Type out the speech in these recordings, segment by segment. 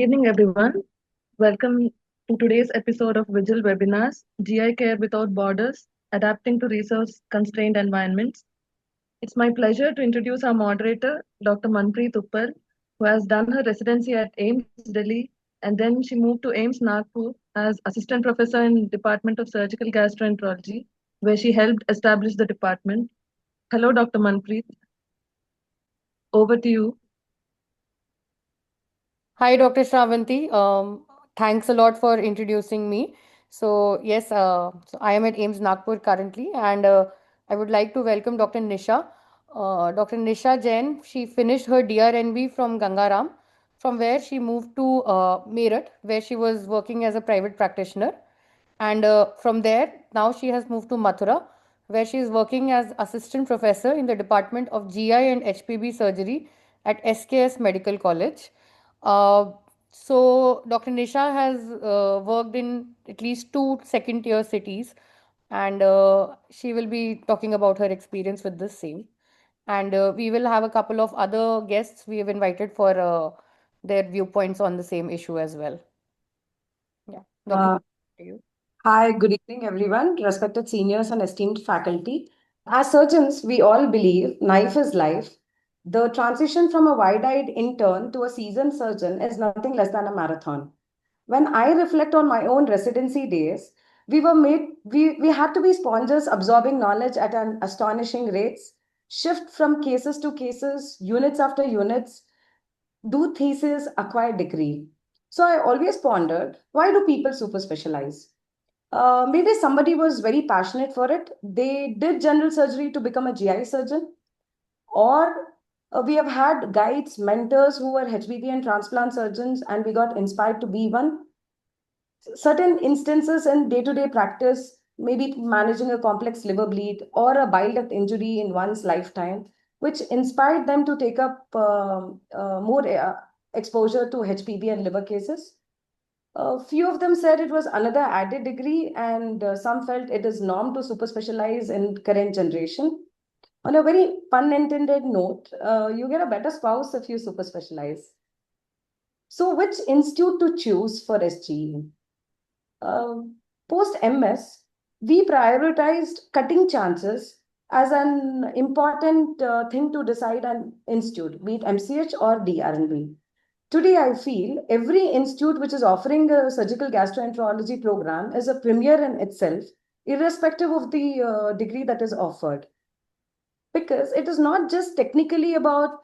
Evening, everyone. Welcome to today's episode of WIGIL Webinars, GI Care Without Borders, Adapting to Resource-Constrained Environments. It's my pleasure to introduce our moderator, Dr. Manpreet Uppal, who has done her residency at AIIMS Delhi, and then she moved to AIIMS Nagpur as Assistant Professor in Department of Surgical Gastroenterology, where she helped establish the department. Hello, Dr. Manpreet. Over to you. Hi, Dr. Shravanti. Thanks a lot for introducing me. So I am at AIIMS Nagpur currently, and I would like to welcome Dr. Nisha. Dr. Nisha Jain, she finished her DRNB from Gangaram, from where she moved to Meerut, where she was working as a private practitioner. And from there, now she has moved to Mathura, where she is working as assistant professor in the Department of GI and HPB surgery at SKS Medical College. Uh, so Dr. Nisha has worked in at least two second-tier cities, and she will be talking about her experience with this same. And we will have a couple of other guests we have invited for their viewpoints on the same issue as well. Yeah, Dr. Uh, Nisha, to you. Hi, good evening, everyone, respected seniors and esteemed faculty. As surgeons, we all believe knife is life. The transition from a wide-eyed intern to a seasoned surgeon is nothing less than a marathon. When I reflect on my own residency days, we had to be sponges absorbing knowledge at an astonishing rates, shift from cases to cases, units after units, do thesis, acquire degree. So I always pondered, why do people super specialize? Maybe somebody was very passionate for it. They did general surgery to become a GI surgeon, or we have had guides, mentors who were HBB and transplant surgeons, and we got inspired to be one. Certain instances in day-to-day practice, maybe managing a complex liver bleed or a bile duct injury in one's lifetime, which inspired them to take up more exposure to HPB and liver cases. A few of them said it was another added degree, and some felt it is norm to super specialize in current generation. On a very pun intended note, you get a better spouse if you super specialize. So, which institute to choose for SGE? Post MS, we prioritized cutting chances as an important thing to decide an institute, be it MCH or DRNB. Today, I feel every institute which is offering a surgical gastroenterology program is a premier in itself, irrespective of the degree that is offered. Because it is not just technically about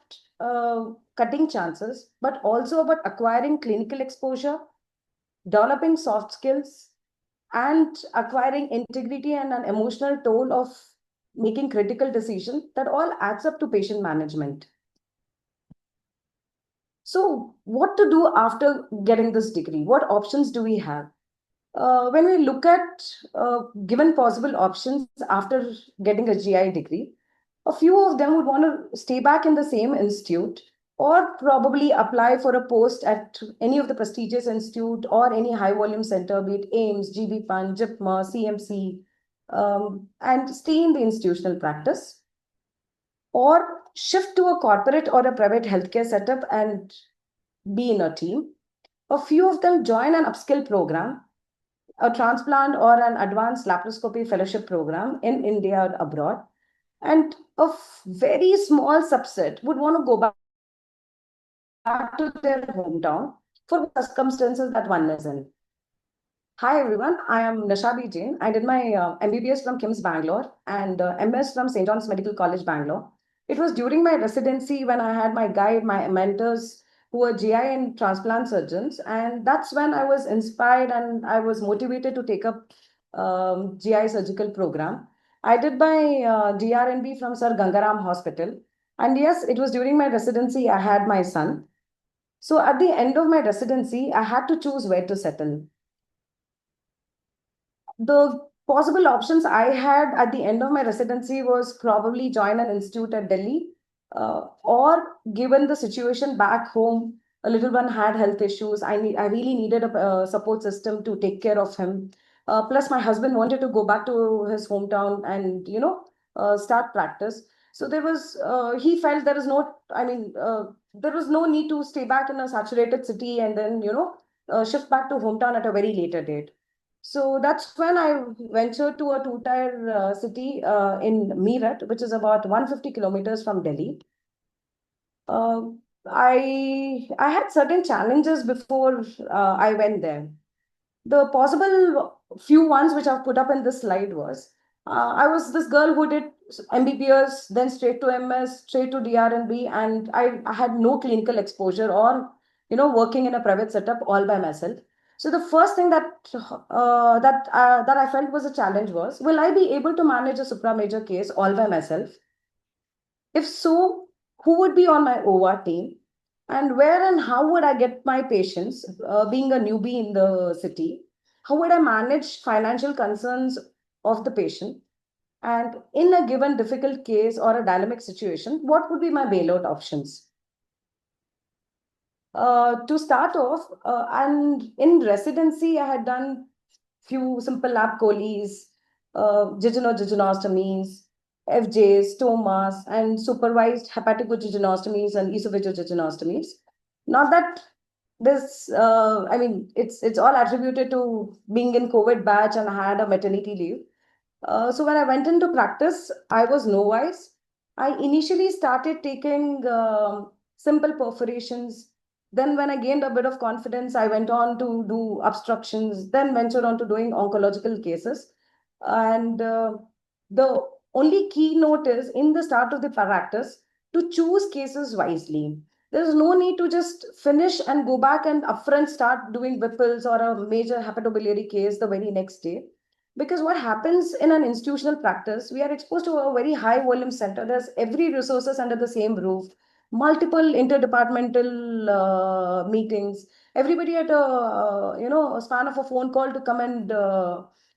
cutting chances, but also about acquiring clinical exposure, developing soft skills, and acquiring integrity and an emotional toll of making critical decisions that all adds up to patient management. So, what to do after getting this degree? What options do we have? When we look at given possible options after getting a GI degree, a few of them would want to stay back in the same institute or probably apply for a post at any of the prestigious institute or any high volume center, be it AIIMS, GB PAN, JIPMA, CMC, and stay in the institutional practice, or shift to a corporate or a private healthcare setup and be in a team. A few of them join an upskill program, a transplant or an advanced laparoscopy fellowship program in India or abroad. And a very small subset would want to go back to their hometown for circumstances that one is in. Hi everyone, I am Nisha Jain. I did my MBBS from KIMS Bangalore and MS from St. John's Medical College Bangalore. It was during my residency when I had my guide, my mentors who were GI and transplant surgeons, and that's when I was inspired and I was motivated to take up GI surgical program. I did my DRNB from Sir Gangaram Hospital, and yes, it was during my residency I had my son. So at the end of my residency, I had to choose where to settle. The possible options I had at the end of my residency was probably join an institute at Delhi, or given the situation back home, a little one had health issues. I really needed a support system to take care of him. Plus, my husband wanted to go back to his hometown and start practice. So there was he felt there is no, there was no need to stay back in a saturated city and then, shift back to hometown at a very later date. So that's when I ventured to a two-tier city in Meerut, which is about 150 kilometers from Delhi. Uh, I had certain challenges before I went there. The possible few ones which I've put up in this slide was I was this girl who did MBBS, then straight to MS, straight to DRNB, and I had no clinical exposure or working in a private setup all by myself. So the first thing that I felt was a challenge was, will I be able to manage a supra major case all by myself? If so, who would be on my OR team? And where and how would I get my patients, being a newbie in the city? How would I manage financial concerns of the patient? And in a given difficult case or a dynamic situation, what would be my bailout options? To start off, and in residency, I had done few simple lab colis, jejunoplasties, FJs, stomas, and supervised hepatogejejunoplasties and esophageal. Not that this, I mean, it's all attributed to being in COVID batch and I had a maternity leave. So when I went into practice, I was novice. I initially started taking simple perforations. Then when I gained a bit of confidence, I went on to do obstructions, then ventured on to doing oncological cases. And the only keynote is in the start of the practice to choose cases wisely. There's no need to just finish and go back and upfront start doing Whipple's or a major hepatobiliary case the very next day. Because what happens in an institutional practice, we are exposed to a very high volume center. There's every resources under the same roof, multiple interdepartmental meetings, everybody at a span of a phone call to come and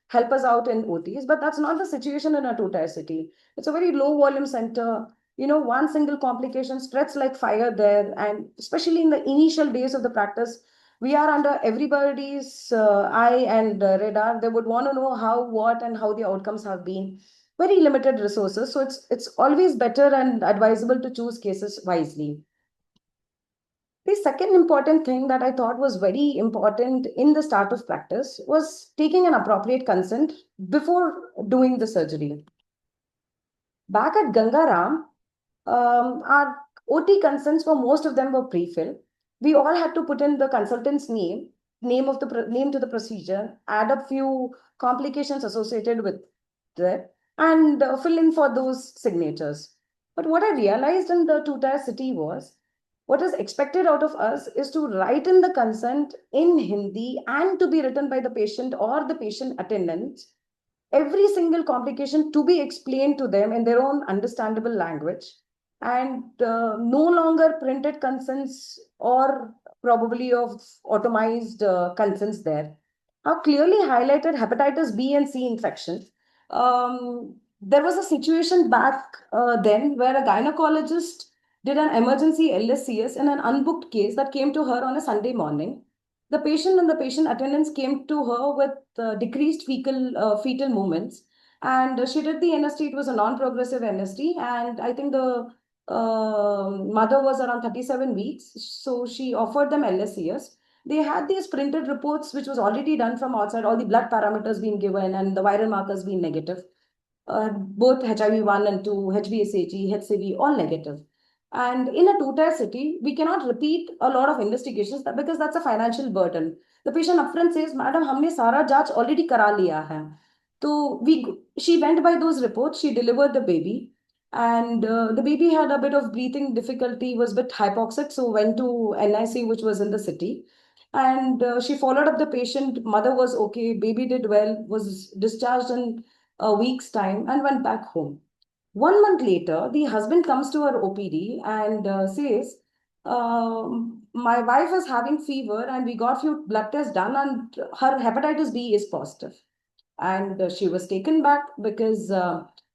help us out in OTs. But that's not the situation in a two-tier city. It's a very low volume center. One single complication spreads like fire there. And especially in the initial days of the practice, we are under everybody's eye and radar. They would want to know how, what, and how the outcomes have been. Very limited resources, so it's always better and advisable to choose cases wisely. The second important thing that I thought was very important in the start of practice was taking an appropriate consent before doing the surgery. Back at Gangaram, our OT consents for most of them were pre-filled. We all had to put in the consultant's name to the procedure, add a few complications associated with it, and fill in for those signatures. But what I realized in the two-tier city was, what is expected out of us is to write in the consent in Hindi and to be written by the patient or the patient attendant, every single complication to be explained to them in their own understandable language, and no longer printed consents or probably of automized consents there. Now, clearly highlighted hepatitis B and C infections. There was a situation back then where a gynecologist did an emergency LSCS in an unbooked case that came to her on a Sunday morning. The patient and the patient attendants came to her with decreased fetal movements, and she did the NST. It was a non-progressive NST, and I think the mother was around 37 weeks. So she offered them LSCS. They had these printed reports, which was already done from outside, all the blood parameters being given and the viral markers being negative. Both HIV-1 and 2, HbSAg, HCV, all negative. And in a two-tier city, we cannot repeat a lot of investigations because that's a financial burden. The patient upfront says, "Madam, हमने सारा जांच already करा लिया है." So she went by those reports. She delivered the baby, and the baby had a bit of breathing difficulty, was a bit hypoxic, so went to NIC, which was in the city. And she followed up the patient. Mother was okay. Baby did well. Was discharged in a week's time and went back home. 1 month later, the husband comes to her OPD and says, my wife is having fever and we got few blood tests done and her hepatitis B is positive. And she was taken back because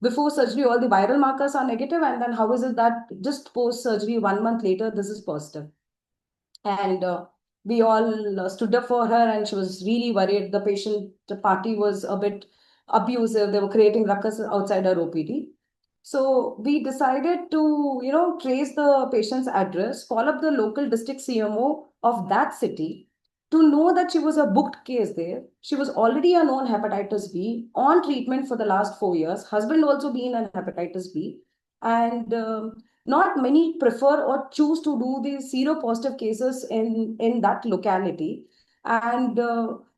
before surgery, all the viral markers are negative. And then how is it that just post surgery, 1 month later, this is positive? And we all stood up for her and she was really worried. The party was a bit abusive. They were creating ruckus outside her OPD. So we decided to, trace the patient's address, call up the local district CMO of that city to know that she was a booked case there. She was already a known hepatitis B on treatment for the last 4 years. Husband also been an hepatitis B. And not many prefer or choose to do these seropositive cases in that locality. And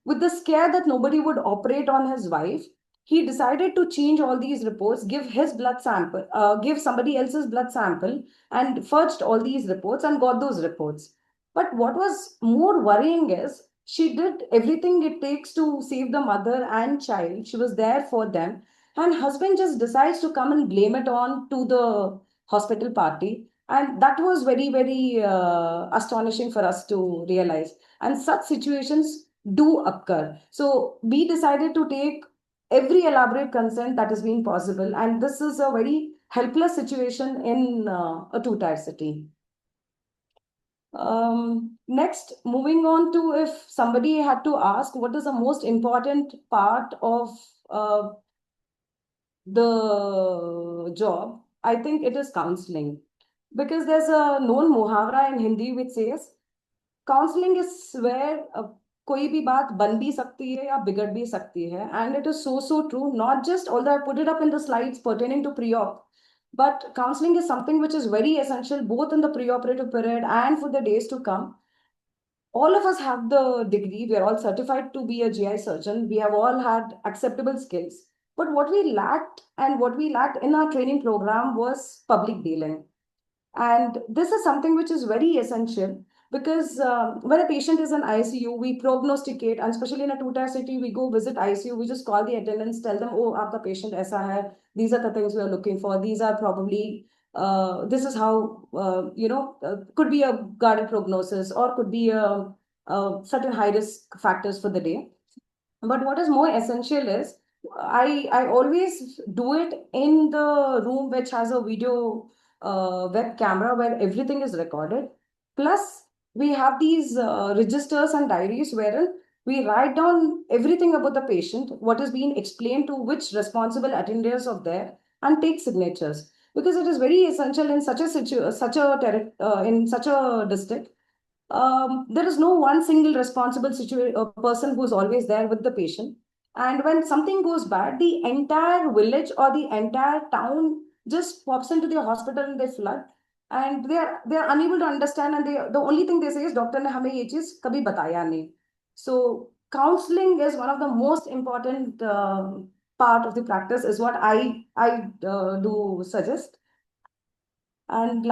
with the scare that nobody would operate on his wife, he decided to change all these reports, give his blood sample, give somebody else's blood sample, and fudged all these reports and got those reports. But what was more worrying is she did everything it takes to save the mother and child. She was there for them. And husband just decides to come and blame it on to the hospital party. And that was very, very astonishing for us to realize. And such situations do occur. So we decided to take every elaborate consent that has been possible. And this is a very helpless situation in a two-tier city. Next, moving on to if somebody had to ask what is the most important part of the job, I think it is counseling. Because there's a known muhavra in Hindi which says, counselling is where कोई भी बात बन भी सकती है या बिगड़ भी सकती है and it is so true not just all that put it up in the slides pertaining to pre-op, but counseling is something which is very essential both in the pre-operative period and for the days to come. All of us have the degree, we are all certified to be a GI surgeon, we have all had acceptable skills, but what we lacked and what we lacked in our training program was public dealing. And this is something which is very essential because when a patient is in ICU, we prognosticate, and especially in a two-tier city, we go visit ICU, we just call the attendants, tell them, oh, aapka patient aisa hai, these are the things we are looking for, these are probably, this is how, could be a guarded prognosis or could be a certain high-risk factors for the day. But what is more essential is I always do it in the room which has a video web camera where everything is recorded. Plus, we have these registers and diaries wherein we write down everything about the patient, what is being explained to which responsible attenders of there, and take signatures. Because it is very essential in such a in such a district. There is no one single responsible person who is always there with the patient. And when something goes bad, the entire village or the entire town just pops into the hospital and they flood. And they are unable to understand. And the only thing they say is, "Doctor ने हमें ये चीज कभी बताया नहीं." So counseling is one of the most important part of the practice, is what I do suggest. And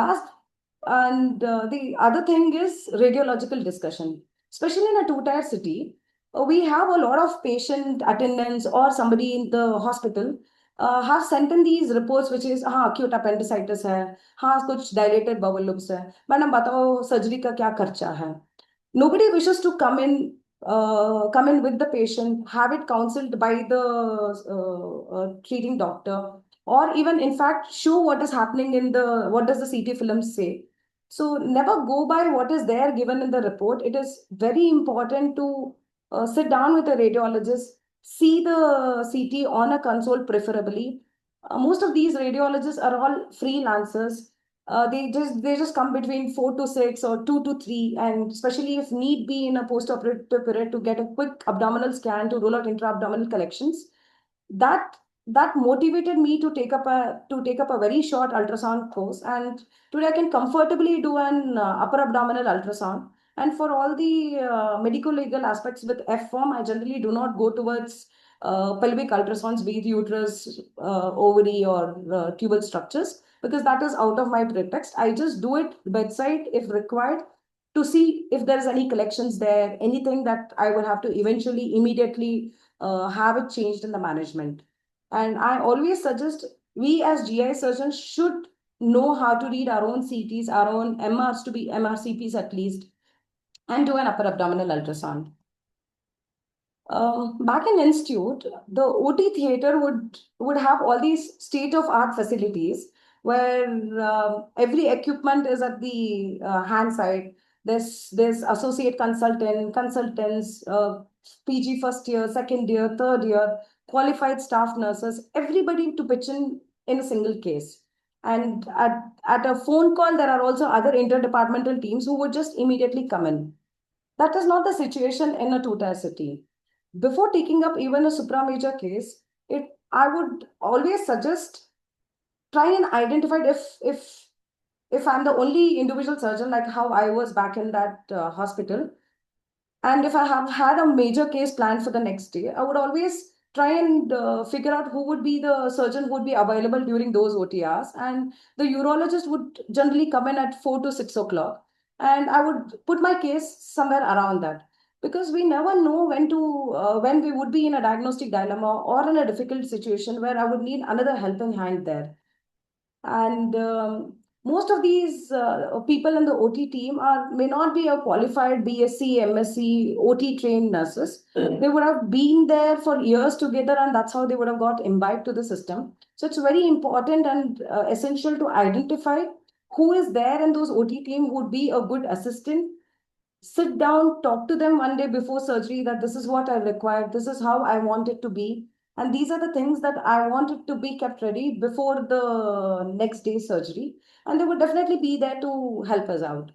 the other thing is radiological discussion. Especially in a two-tier city, we have a lot of patient attendants or somebody in the hospital have sent in these reports, which is, हाँ acute appendicitis है, हाँ कुछ dilated bowel loops है, madam बताओ surgery का क्या खर्चा है. Nobody wishes to come in with the patient, have it counseled by the treating doctor, or even in fact show what is happening in the what does the CT film say. So never go by what is there given in the report. It is very important to sit down with a radiologist, see the CT on a console preferably. Most of these radiologists are all freelancers. They just come between 4 to 6 or 2 to 3, and especially if need be in a post-operative period to get a quick abdominal scan to rule out intra-abdominal collections. That motivated me to take up a very short ultrasound course, and today I can comfortably do an upper abdominal ultrasound. And for all the medical legal aspects with F form, I generally do not go towards pelvic ultrasounds, be it uterus, ovary, or tubal structures, because that is out of my pretext. I just do it bedside if required to see if there is any collections there, anything that I will have to eventually immediately have it changed in the management. And I always suggest we as GI surgeons should know how to read our own CTs, our own MRs, to be MRCPs at least, and do an upper abdominal ultrasound. Back in institute, the OT theater would have all these state-of-art facilities where every equipment is at the hand side. There's associate consultants, PG first year, second year, third year, qualified staff nurses, everybody to pitch in in a single case. And at a phone call, there are also other interdepartmental teams who would just immediately come in. That is not the situation in a two-tier city. Before taking up even a supra-major case, I would always suggest try and identify if I'm the only individual surgeon, like how I was back in that hospital, and if I have had a major case planned for the next day, I would always try and figure out who would be the surgeon who would be available during those OTRs. And the urologist would generally come in at 4 to 6 o'clock. And I would put my case somewhere around that. Because we never know when we would be in a diagnostic dilemma or in a difficult situation where I would need another helping hand there. And most of these people in the OT team may not be a qualified BSc, MSc, OT trained nurses. They would have been there for years together, and that's how they would have got imbibed to the system. So it's very important and essential to identify who is there in those OT team would be a good assistant. Sit down, talk to them one day before surgery that this is what I require, this is how I want it to be, and these are the things that I want it to be kept ready before the next day's surgery. And they would definitely be there to help us out.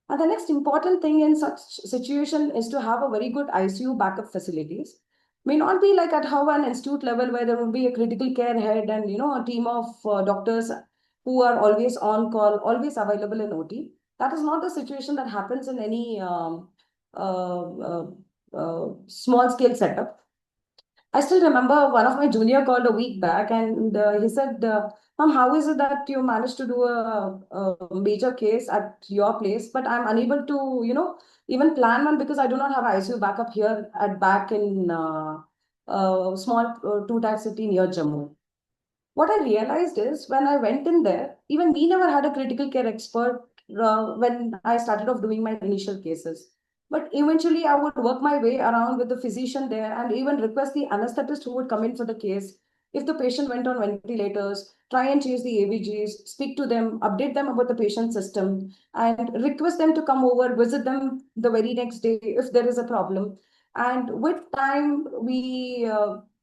And the next important thing in such situation is to have a very good ICU backup facilities. May not be like at how an institute level where there would be a critical care head and a team of doctors who are always on call, always available in OT. That is not the situation that happens in any small scale setup. I still remember one of my junior called a week back, and he said, "Mom, how is it that you managed to do a major case at your place, but I'm unable to, even plan one because I do not have ICU backup here at back in small two-tier city near Jammu." What I realized is when I went in there, even we never had a critical care expert when I started off doing my initial cases. But eventually, I would work my way around with the physician there and even request the anesthetist who would come in for the case. If the patient went on ventilators, try and change the AVGs, speak to them, update them about the patient system, and request them to come over, visit them the very next day if there is a problem. And with time, we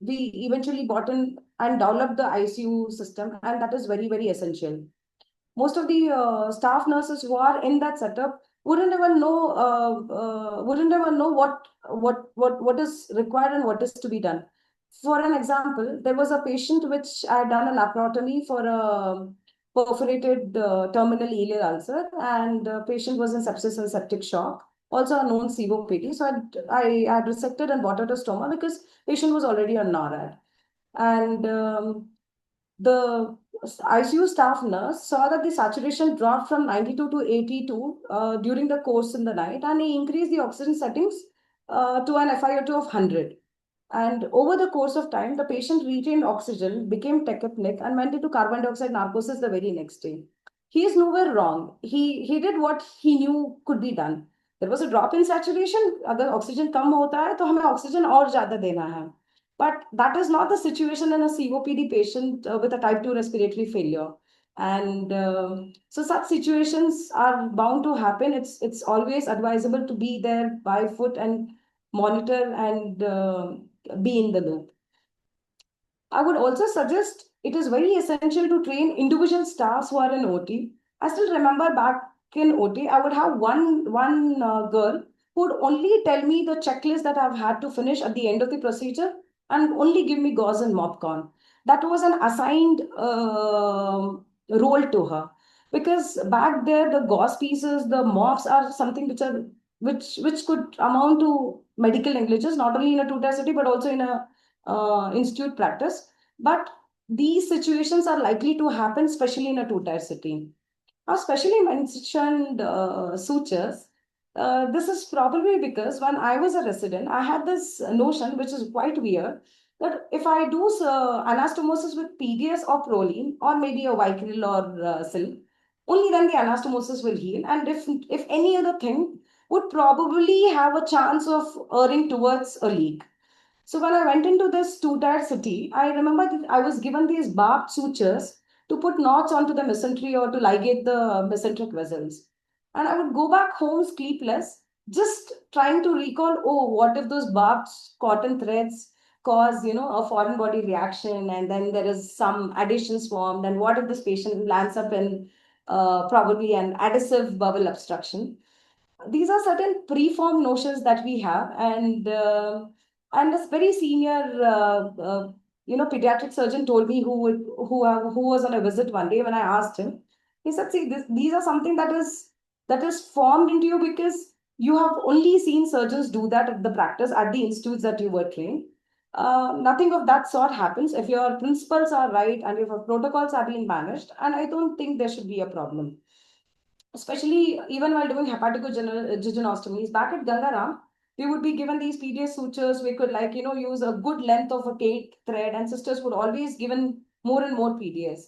eventually bought in and developed the ICU system, and that is very, very essential. Most of the staff nurses who are in that setup wouldn't even know what is required and what is to be done. For an example, there was a patient which I had done an laparotomy for a perforated terminal ileal ulcer, and the patient was in sepsis and septic shock, also a known COPD. So I had resected and brought out a stoma because patient was already on NORAD. And the ICU staff nurse saw that the saturation dropped from 92 to 82 during the course in the night, and he increased the oxygen settings to an FiO2 of 100. And over the course of time, the patient retained oxygen, became tachypneic, and went into carbon dioxide narcosis the very next day. He is nowhere wrong. He did what he knew could be done. There was a drop in saturation. अगर oxygen कम होता है तो हमें oxygen और ज़्यादा देना है. But that is not the situation in a COPD patient with a type 2 respiratory failure. And so such situations are bound to happen. It's always advisable to be there by foot and monitor and be in the loop. I would also suggest it is very essential to train individual staffs who are in OT. I still remember back in OT, I would have one girl who would only tell me the checklist that I've had to finish at the end of the procedure and only give me gauze and mopcon. That was an assigned role to her, because back there the gauze pieces, the mops are something which could amount to medical negligences, not only in a two-tier city but also in a institute practice. But these situations are likely to happen, especially in a two-tier city. Now, especially mentioned sutures. This is probably because when I was a resident, I had this notion, which is quite weird, that if I do anastomosis with PDS or proline, or maybe a Vicryl or silk, only then the anastomosis will heal. And if any other thing would probably have a chance of erring towards a leak. So when I went into this two-tier city, I remember that I was given these barbed sutures to put knots onto the mesentery or to ligate the mesenteric vessels. And I would go back home sleepless, just trying to recall, oh, what if those barbed cotton threads cause, a foreign body reaction, and then there is some adhesions formed. And what if this patient lands up in probably an adhesive bowel obstruction? These are certain preformed notions that we have, and this very senior pediatric surgeon told me, who was on a visit one day. When I asked him, he said, see, these are something that is formed into you because you have only seen surgeons do that at the practice, at the institutes that you were trained. Nothing of that sort happens if your principles are right and if your protocols are being managed, and I don't think there should be a problem. Especially even while doing hepaticogynostomies back at Gangaram, we would be given these PDS sutures. We could, use a good length of a cake thread, and sisters would always given more and more PDS.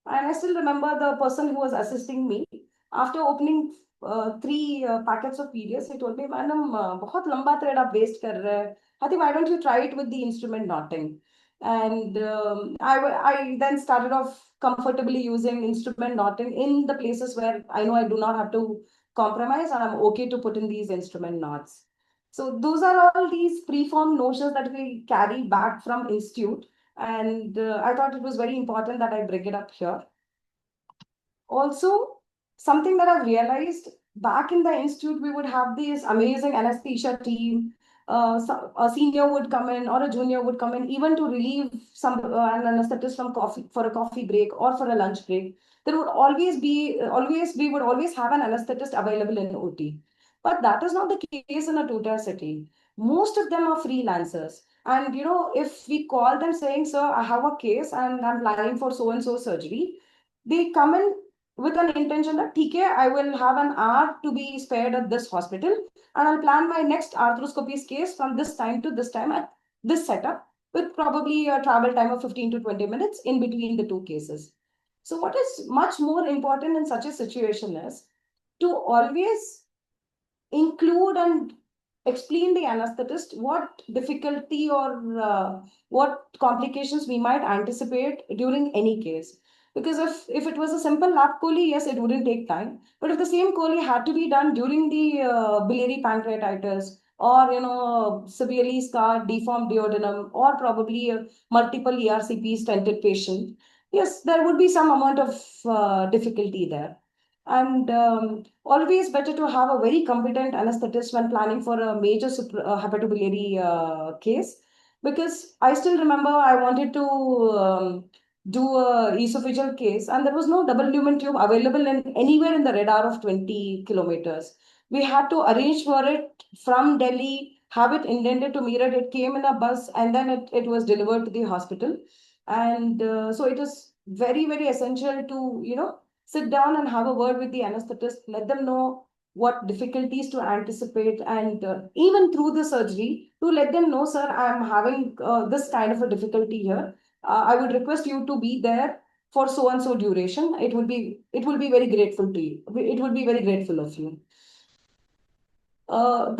And I still remember the person who was assisting me, after opening three packets of PDS, he told me, "Madam, बहुत लंबा thread आप waste कर रहे हैं. I think why don't you try it with the instrument knotting?" And I then started off comfortably using instrument knotting in the places where I know I do not have to compromise, and I'm okay to put in these instrument knots. So those are all these preformed notions that we carry back from institute, and I thought it was very important that I bring it up here. Also, something that I've realized, back in the institute, we would have this amazing anesthesia team. A senior would come in or a junior would come in, even to relieve an anesthetist from coffee, for a coffee break or for a lunch break. There would we would always have an anesthetist available in OT. But that is not the case in a two-tier city. Most of them are freelancers. And if we call them saying, "Sir, I have a case and I'm planning for so and so surgery," they come in with an intention that, "Okay, I will have an hour to be spared at this hospital, and I'll plan my next arthroscopy case from this time to this time at this setup, with probably a travel time of 15 to 20 minutes in between the two cases." So what is much more important in such a situation is to always include and explain the anesthetist what difficulty or what complications we might anticipate during any case. Because if it was a simple lap chole, yes, it wouldn't take time. But if the same chole had to be done during the biliary pancreatitis, or severely scarred deformed duodenum, or probably a multiple ERCP stented patient, yes, there would be some amount of difficulty there. And always better to have a very competent anesthetist when planning for a major hepatobiliary case. Because I still remember I wanted to do a esophageal case, and there was no double lumen tube available in anywhere in the radar of 20 kilometers. We had to arrange for it from Delhi, have it indented to Meerut. It came in a bus, and then it was delivered to the hospital. And so it is very, very essential to, sit down and have a word with the anesthetist, let them know what difficulties to anticipate, and even through the surgery, to let them know, "Sir, I'm having this kind of a difficulty here. I would request you to be there for so and so duration. It will be very grateful to you. It would be very grateful of you."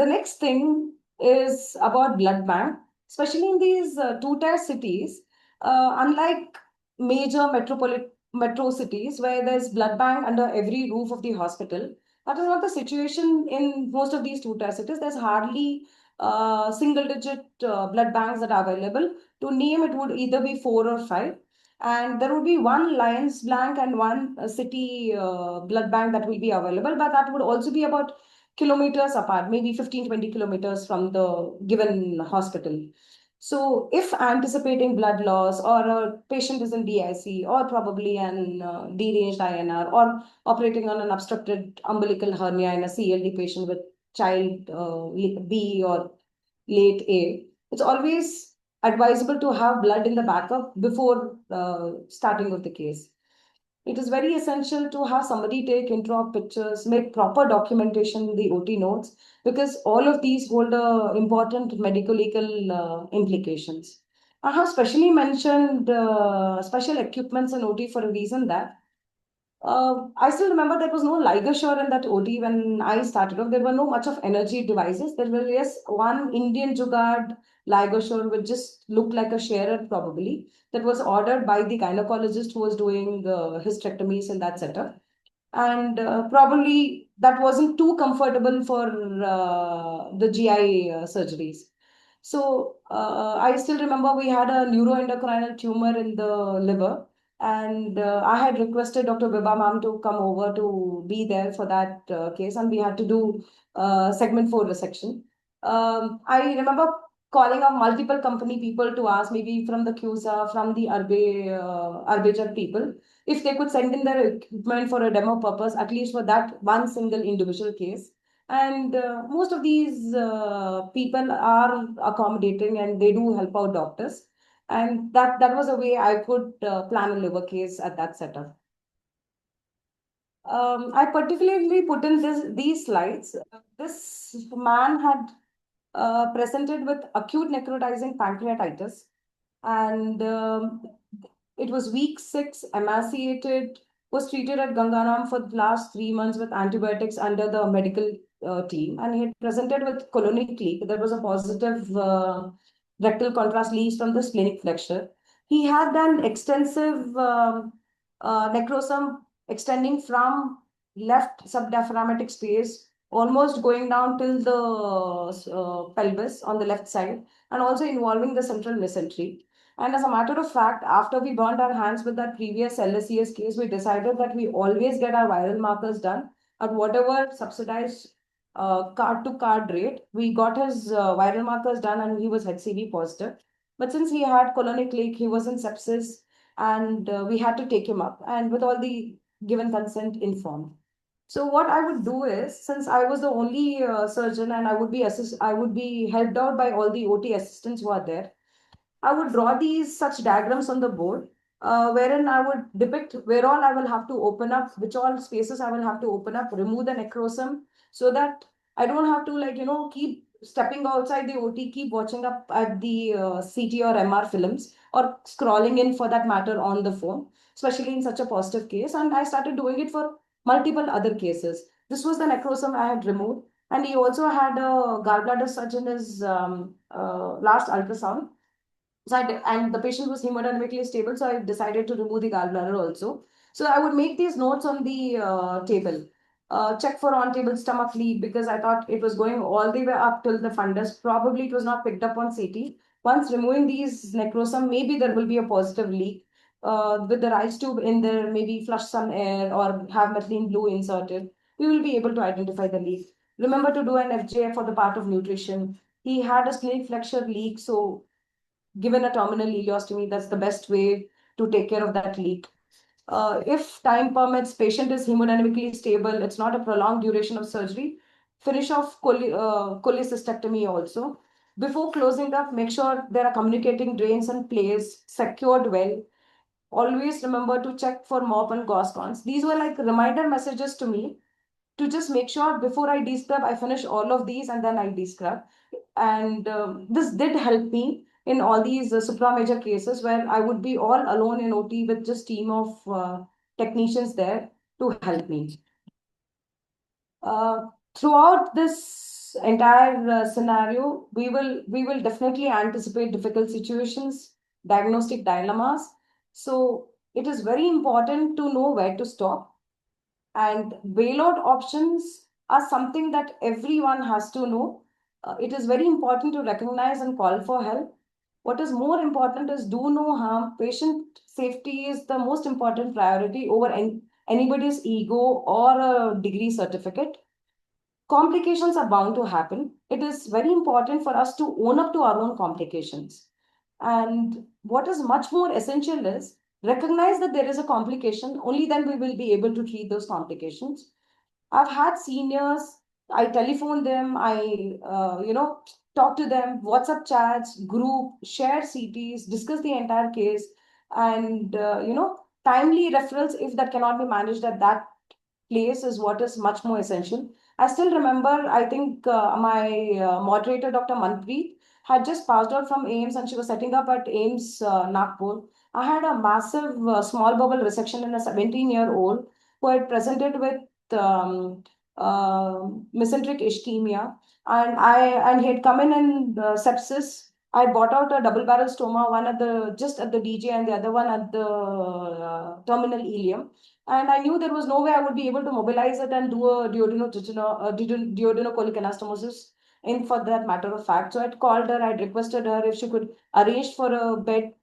The next thing is about blood bank, especially in these two-tier cities. Unlike major metro cities where there's blood bank under every roof of the hospital, that is not the situation in most of these two-tier cities. There's hardly single-digit blood banks that are available. To name, it would either be four or five. And there would be one Lions Blank and one city blood bank that will be available, but that would also be about kilometers apart, maybe 15, 20 kilometers from the given hospital. So if anticipating blood loss, or a patient is in DIC, or probably an deranged INR, or operating on an obstructed umbilical hernia in a CLD patient with child B or late A, it's always advisable to have blood in the backup before starting of the case. It is very essential to have somebody take intra-op pictures, make proper documentation in the OT notes, because all of these hold important medical legal implications. I have specially mentioned special equipments in OT for a reason that I still remember there was no ligashore in that OT when I started off. There were no much of energy devices. There was, yes, one Indian Jugaad ligashore, which just looked like a sharer probably, that was ordered by the gynecologist who was doing hysterectomies in that setup. And probably that wasn't too comfortable for the GI surgeries. So I still remember we had a neuroendocrinal tumor in the liver, and I had requested Dr. Vibha ma'am to come over to be there for that case, and we had to do segment 4 resection. I remember calling up multiple company people to ask, maybe from the QSA, from the Arbiger people, if they could send in their equipment for a demo purpose, at least for that one single individual case. And most of these people are accommodating and they do help out doctors. And that was a way I could plan a liver case at that setup. I particularly put in these slides. This man had presented with acute necrotizing pancreatitis, and it was week 6, emaciated, was treated at Gangaram for the last 3 months with antibiotics under the medical team, and he had presented with colonic leak. There was a positive rectal contrast lesion from the splenic flexure. He had an extensive necrosum extending from left subdiaphragmatic space, almost going down till the pelvis on the left side, and also involving the central mesentery. And as a matter of fact, after we burned our hands with that previous LSCS case, we decided that we always get our viral markers done at whatever subsidized card to card rate. We got his viral markers done and he was HCV positive. But since he had colonic leak, he was in sepsis, and we had to take him up, and with all the given consent informed. So what I would do is, since I was the only surgeon and I would be helped out by all the OT assistants who are there, I would draw these such diagrams on the board, wherein I would depict where all I will have to open up, which all spaces I will have to open up, remove the necrosum, so that I don't have to, like, keep stepping outside the OT, keep watching up at the CT or MR films, or scrolling in for that matter on the phone, especially in such a positive case. And I started doing it for multiple other cases. This was the necrosum I had removed. And he also had a gallbladder surge in his last ultrasound. So and the patient was hemodynamically stable, so I decided to remove the gallbladder also. So I would make these notes on the table. Check for on-table stomach leak, because I thought it was going all the way up till the fundus. Probably it was not picked up on CT. Once removing these necrosum, maybe there will be a positive leak. With the rice tube in there, maybe flush some air or have methylene blue inserted. We will be able to identify the leak. Remember to do an FJ for the part of nutrition. He had a splenic flexure leak, so given a terminal ileostomy, that's the best way to take care of that leak. If time permits, patient is hemodynamically stable, it's not a prolonged duration of surgery, finish off cholecystectomy also. Before closing up, make sure there are communicating drains and place, secured well. Always remember to check for mop and gauze cons. These were like reminder messages to me to just make sure before I descrub, I finish all of these and then I descrub. And this did help me in all these supra-major cases where I would be all alone in OT with just team of technicians there to help me. Throughout this entire scenario, we will definitely anticipate difficult situations, diagnostic dilemmas. So it is very important to know where to stop, and bailout options are something that everyone has to know. It is very important to recognize and call for help. What is more important is do no harm. Patient safety is the most important priority over anybody's ego or a degree certificate. Complications are bound to happen. It is very important for us to own up to our own complications. And what is much more essential is recognize that there is a complication. Only then we will be able to treat those complications. I've had seniors, I telephone them, talk to them, WhatsApp chats, group, share CTs, discuss the entire case, and, timely referrals if that cannot be managed at that place is what is much more essential. I still remember, I think my moderator, Dr. Manpreet, had just passed out from AIMS and she was setting up at AIMS Nagpur. I had a massive small bowel resection in a 17-year-old who had presented with mesenteric ischemia, and he had come in sepsis. I bought out a double barrel stoma, one at the just at the DJ and the other one at the terminal ileum. And I knew there was no way I would be able to mobilize it and do a duodenocolic anastomosis in for that matter of fact. So I'd called her, I'd requested her if she could arrange for a bed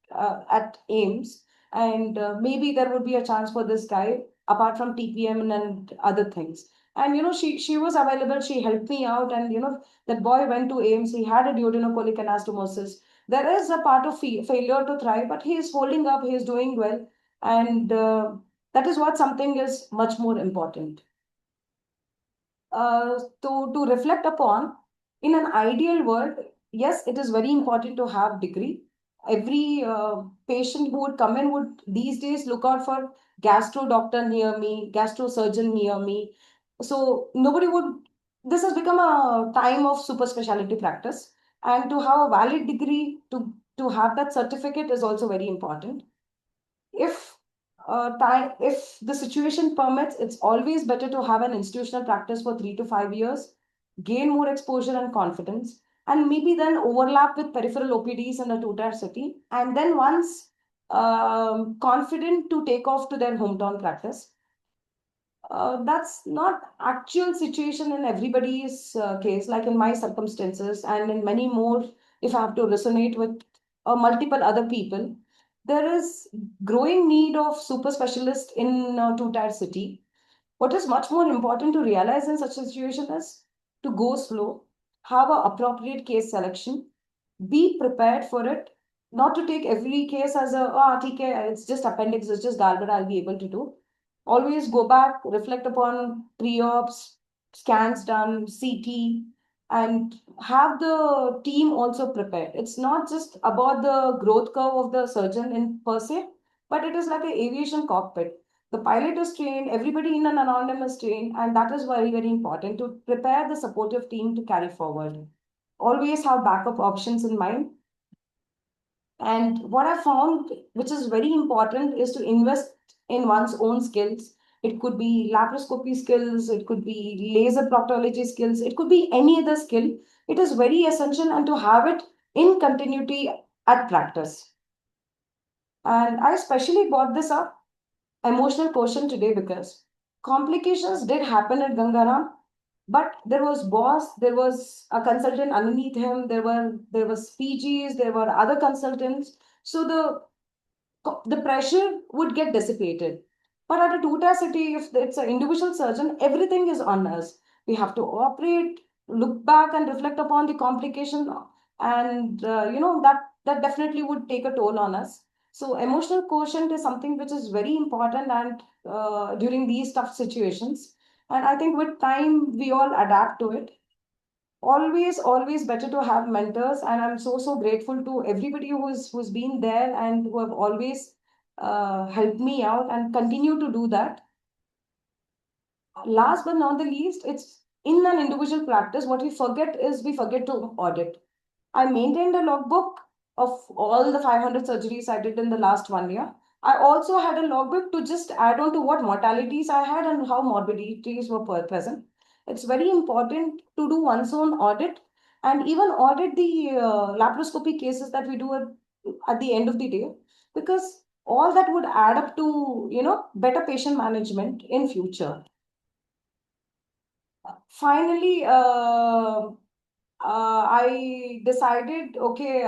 at AIMS, and maybe there would be a chance for this guy apart from TPM and other things. And she was available. She helped me out, and that boy went to AIMS. He had a duodenocolic anastomosis. There is a part of failure to thrive, but he is holding up. He is doing well, and that is what something is much more important to reflect upon. In an ideal world, yes, it is very important to have degree. Every patient who would come in would these days look out for gastro doctor near me, gastro surgeon near me. So nobody would. This has become a time of super specialty practice, and to have a valid degree, to have that certificate is also very important. If the situation permits, it's always better to have an institutional practice for 3 to 5 years, gain more exposure and confidence, and maybe then overlap with peripheral OPDs in a two-tier city, and then once confident to take off to their hometown practice. That's not actual situation in everybody's case, like in my circumstances and in many more. If I have to resonate with multiple other people, there is growing need of super specialists in two-tier city. What is much more important to realize in such a situation is to go slow, have a appropriate case selection, be prepared for it, not to take every case as a, oh, okay, it's just appendix, it's just gallbladder, I'll be able to do. Always go back, reflect upon pre-ops, scans done, CT, and have the team also prepared. It's not just about the growth curve of the surgeon in per se, but it is like an aviation cockpit. The pilot is trained, everybody in an anonymous trained, and that is very, very important to prepare the supportive team to carry forward. Always have backup options in mind. And what I found, which is very important, is to invest in one's own skills. It could be laparoscopy skills, it could be laser proctology skills, it could be any other skill. It is very essential and to have it in continuity at practice. And I especially brought this up emotional quotient today because complications did happen at Gangaram, but there was boss, there was a consultant underneath him, there was PGs, there were other consultants. So the pressure would get dissipated. But at a two-tier city, if it's an individual surgeon, everything is on us. We have to operate, look back and reflect upon the complication, and that definitely would take a toll on us. So emotional quotient is something which is very important and during these tough situations. And I think with time, we all adapt to it. Always better to have mentors, and I'm so grateful to everybody who's been there and who have always helped me out and continue to do that. Last but not the least, it's in an individual practice, what we forget to audit. I maintained a logbook of all the 500 surgeries I did in the last 1 year. I also had a logbook to just add on to what mortalities I had and how morbidities were present. It's very important to do one's own audit and even audit the laparoscopy cases that we do at the end of the day, because all that would add up to better patient management in future. Finally, I decided, okay,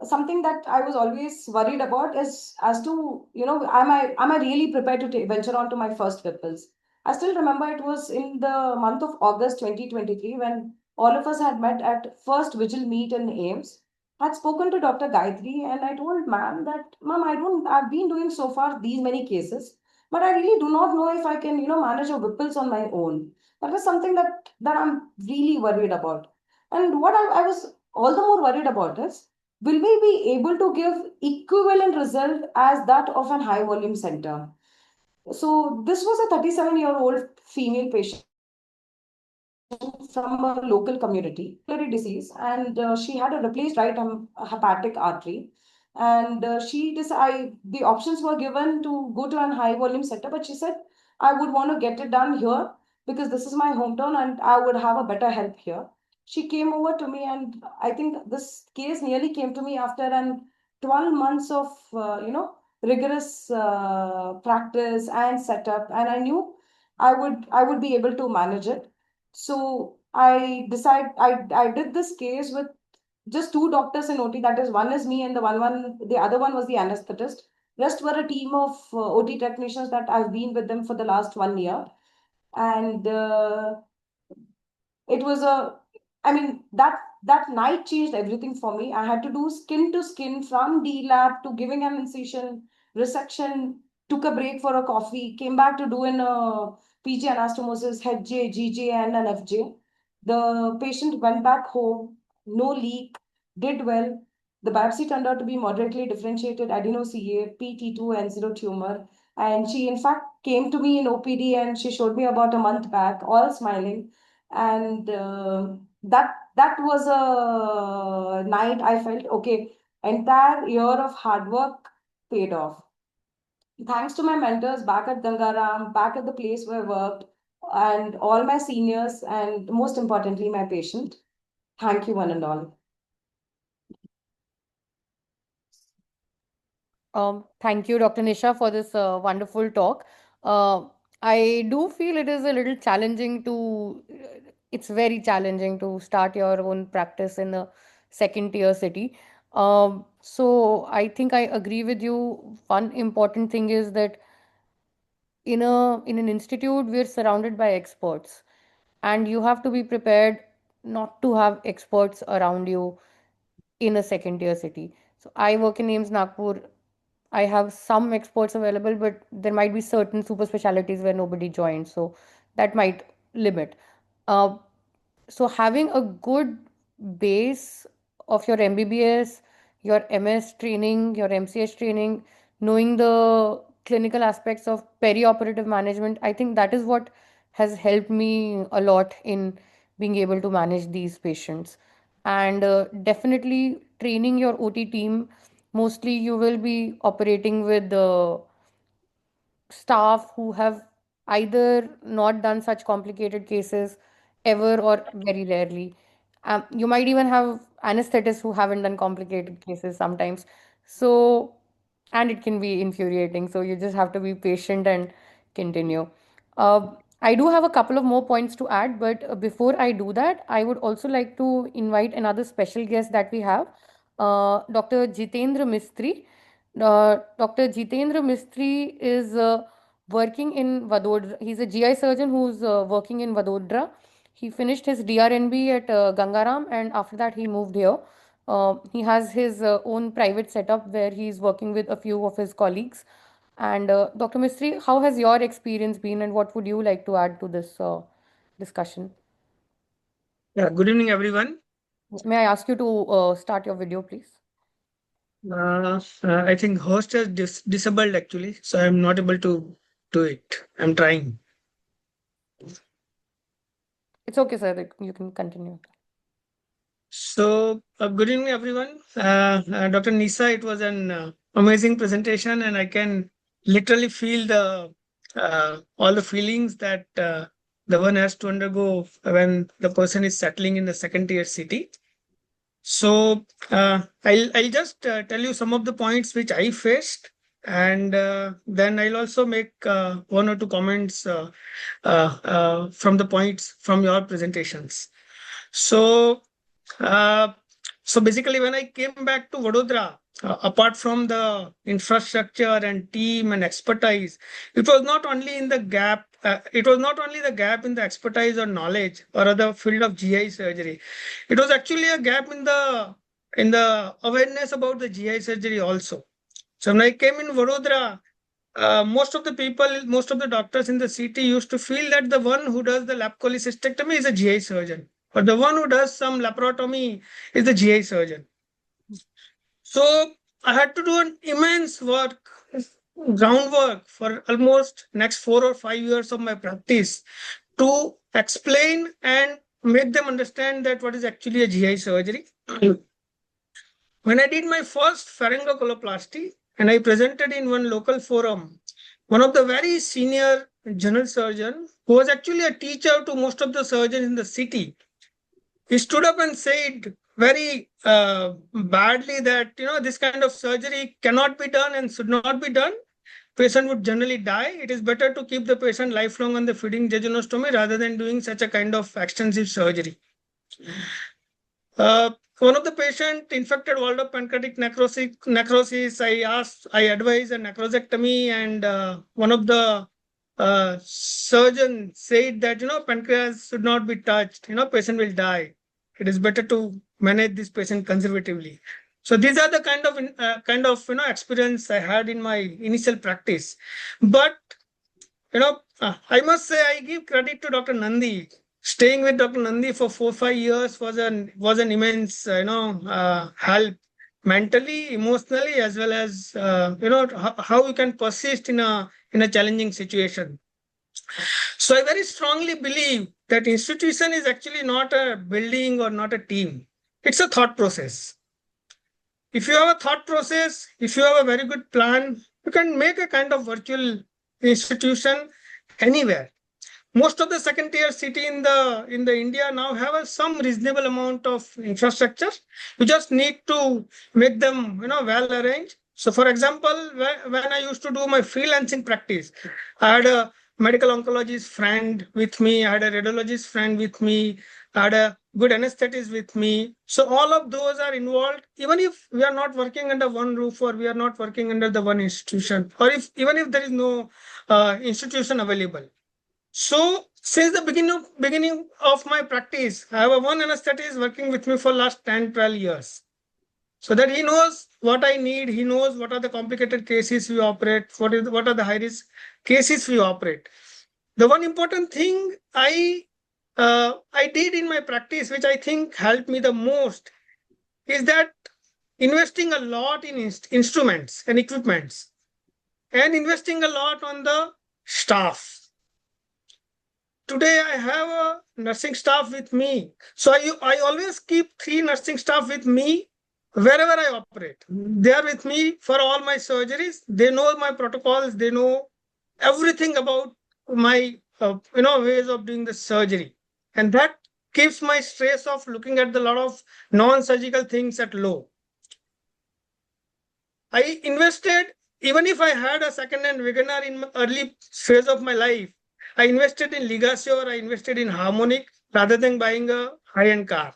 something that I was always worried about is as to, am I really prepared to venture on to my first Whipples? I still remember it was in the month of August 2023 when all of us had met at first Vigil meet in AIMS. Had spoken to Dr. Gayatri and I told ma'am that, ma'am, I've been doing so far these many cases, but I really do not know if I can, manage a Whipples on my own. That is something that I'm really worried about. And what I was all the more worried about is, will we be able to give equivalent result as that of an high volume center? So this was a 37-year-old female patient from a local community, disease, and she had a replaced right hepatic artery. And the options were given to go to an high volume center, but she said, I would want to get it done here because this is my hometown and I would have a better help here. She came over to me, and I think this case nearly came to me after an 12 months of rigorous practice and setup, and I knew I would be able to manage it. So I did this case with just two doctors in OT. That is, one is me, and the other one was the anesthetist. Rest were a team of OT technicians that I've been with them for the last 1 year. And it was a I mean, that night changed everything for me. I had to do skin to skin, from D lab to giving an incision, resection, took a break for a coffee, came back to do an PG anastomosis, HJ, GJ, and an FJ. The patient went back home, no leak, did well. The biopsy turned out to be moderately differentiated adeno-CA, PT2, and zero tumor. And she, in fact, came to me in OPD and she showed me about a month back, all smiling. And that was a night I felt, okay, entire year of hard work paid off. Thanks to my mentors back at Gangaram, back at the place where I worked, and all my seniors, and most importantly, my patient. Thank you, one and all. Thank you, Dr. Nisha, for this wonderful talk. Uh, I do feel it is a little challenging it's very challenging to start your own practice in a second tier city. So I think I agree with you. One important thing is that in an institute, we're surrounded by experts, and you have to be prepared not to have experts around you in a second tier city. So I work in AIIMS Nagpur. I have some experts available, but there might be certain super specialties where nobody joins. So that might limit. Uh, so having a good base of your MBBS, your MS training, your MCH training, knowing the clinical aspects of perioperative management, I think that is what has helped me a lot in being able to manage these patients. And definitely training your OT team. Mostly you will be operating with the staff who have either not done such complicated cases ever or very rarely. You might even have anesthetists who haven't done complicated cases sometimes. So, and it can be infuriating. So, you just have to be patient and continue. I do have a couple of more points to add, but before I do that, I would also like to invite another special guest that we have, Dr. Jitendra Mistry. Dr. Jitendra Mistry is working in Vadodara. He's a GI surgeon who's working in Vadodara. He finished his DRNB at Gangaram, and after that he moved here. He has his own private setup where he's working with a few of his colleagues. And Dr. Mistry, how has your experience been, and what would you like to add to this discussion? Yeah, good evening, everyone. May I ask you to start your video, please? I think host is disabled actually, so I'm not able to do it. I'm trying. It's okay, sir. You can continue. So, good evening, everyone. Dr. Nisa, it was an amazing presentation, and I can literally feel the all the feelings that the one has to undergo when the person is settling in the second tier city. So I'll just tell you some of the points which I faced, and then I'll also make one or two comments from the points from your presentations. So uh, so basically, when I came back to Vadodara, apart from the infrastructure and team and expertise, it was not only in the gap. It was not only the gap in the expertise or knowledge or other field of GI surgery. It was actually a gap in the awareness about the GI surgery also. So when I came in Vadodara, most of the people, most of the doctors in the city used to feel that the one who does the lap cholecystectomy is a GI surgeon, or the one who does some laparotomy is the GI surgeon. So I had to do an immense work, groundwork for almost next 4 or 5 years of my practice to explain and make them understand that what is actually a GI surgery. When I did my first pharyngocoloplasty and I presented in one local forum, one of the very senior general surgeon who was actually a teacher to most of the surgeons in the city, he stood up and said very badly that this kind of surgery cannot be done and should not be done. patient would generally die. It is better to keep the patient lifelong on the feeding jejunostomy rather than doing such a kind of extensive surgery. One of the patient infected walled up pancreatic necrosis. I advised a necrosectomy, and one of the surgeon said that pancreas should not be touched. Patient will die. It is better to manage this patient conservatively. So these are the kind of experience I had in my initial practice. But I must say I give credit to Dr. Nandi. Staying with Dr. Nandi for 4-5 years was an immense help mentally, emotionally, as well as how you can persist in a challenging situation. So I very strongly believe that institution is actually not a building or not a team. It's a thought process. If you have a thought process, if you have a very good plan, you can make a kind of virtual institution anywhere. Most of the second tier city in the India now have some reasonable amount of infrastructure. You just need to make them well arranged. So for example, when I used to do my freelancing practice, I had a medical oncologist friend with me, I had a radiologist friend with me, I had a good anesthetist with me. So all of those are involved, even if we are not working under one roof or we are not working under the one institution, or even if there is no institution available. So since the beginning of my practice, I have one anesthetist working with me for last 10-12 years. So that he knows what I need, he knows what are the complicated cases we operate, what are the high risk cases we operate. The one important thing I did in my practice, which I think helped me the most, is that investing a lot in instruments and equipments, and investing a lot on the staff. Today I have a nursing staff with me. So I always keep 3 nursing staff with me wherever I operate. They are with me for all my surgeries. They know my protocols. They know everything about my ways of doing the surgery. And that keeps my stress of looking at the lot of non-surgical things at low. I invested, even if I had a second-hand WIGIL in early phase of my life, I invested in Legacy or I invested in Harmonic rather than buying a high-end car.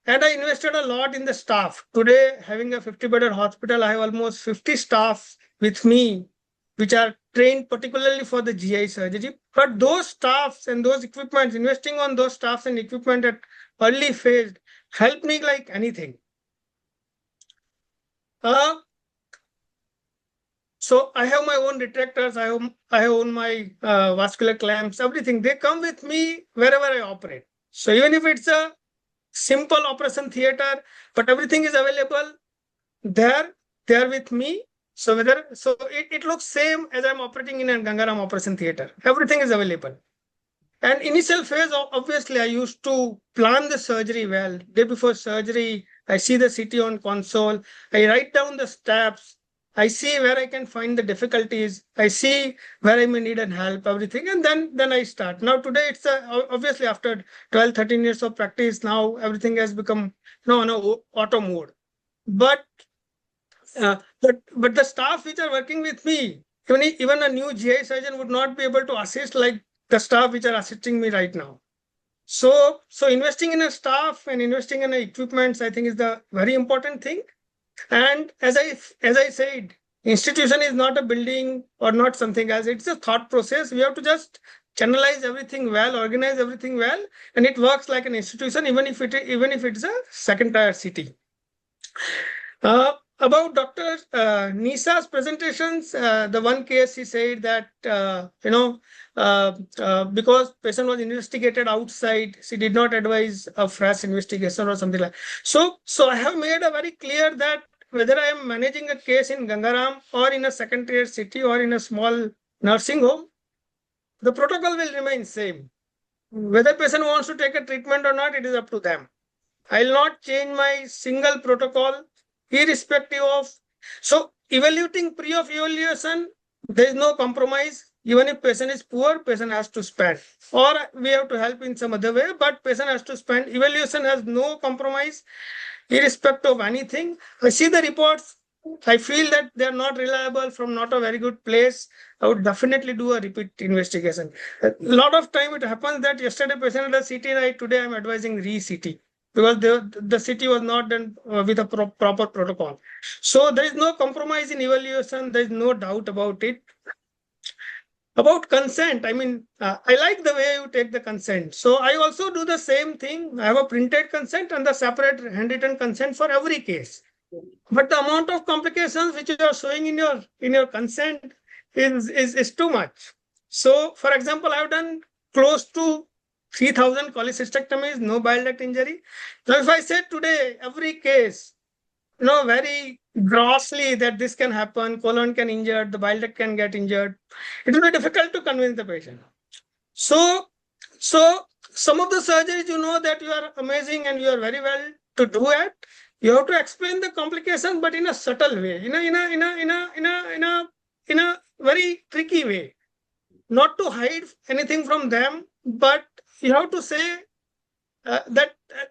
And I invested a lot in the staff. Today, having a 50-bedded hospital, I have almost 50 staff with me, which are trained particularly for the GI surgery. But those staffs and those equipments, investing on those staffs and equipment at early phase helped me like anything. So I have my own retractors, I own my vascular clamps, everything. They come with me wherever I operate. So even if it's a simple operation theater, but everything is available there, they are with me. So it looks same as I'm operating in a Gangaram operation theater. Everything is available. And initial phase, obviously, I used to plan the surgery well. Day before surgery, I see the CT on console. I write down the steps. I see where I can find the difficulties. I see where I may need help, everything. And then I start. Now, today, it's obviously after 12, 13 years of practice, now everything has become on auto mode. But the staff which are working with me, even a new GI surgeon would not be able to assist like the staff which are assisting me right now. So investing in a staff and investing in equipments, I think, is the very important thing. And as I said, institution is not a building or not something else. It's a thought process. We have to just channelize everything well, organize everything well, and it works like an institution, even if it's a second tier city. About Dr. Nisha's presentations, the one case he said that, because patient was investigated outside, she did not advise a fresh investigation or something like that. So I have made a very clear that whether I am managing a case in Gangaram or in a second tier city or in a small nursing home, the protocol will remain same. Whether patient wants to take a treatment or not, it is up to them. I will not change my single protocol irrespective of. So evaluating pre of evaluation, there is no compromise. Even if patient is poor, patient has to spend, or we have to help in some other way, but patient has to spend. Evaluation has no compromise irrespective of anything. I see the reports. I feel that they are not reliable, from not a very good place, I would definitely do a repeat investigation. A lot of time it happens that yesterday patient had a CT, right? Today I'm advising re-CT because the CT was not done with a proper protocol. So there is no compromise in evaluation. There is no doubt about it. About consent, I mean, I like the way you take the consent. So I also do the same thing. I have a printed consent and the separate handwritten consent for every case. But the amount of complications which you are showing in your consent is too much. So, for example, I've done close to 3,000 cholecystectomies, no bile duct injury. So if I said today every case, very grossly that this can happen, colon can injure, the bile duct can get injured, it will be difficult to convince the patient. So, so some of the surgeries, that you are amazing and you are very well to do it. You have to explain the complications, but in a subtle way, in a very tricky way, not to hide anything from them, but you have to say that.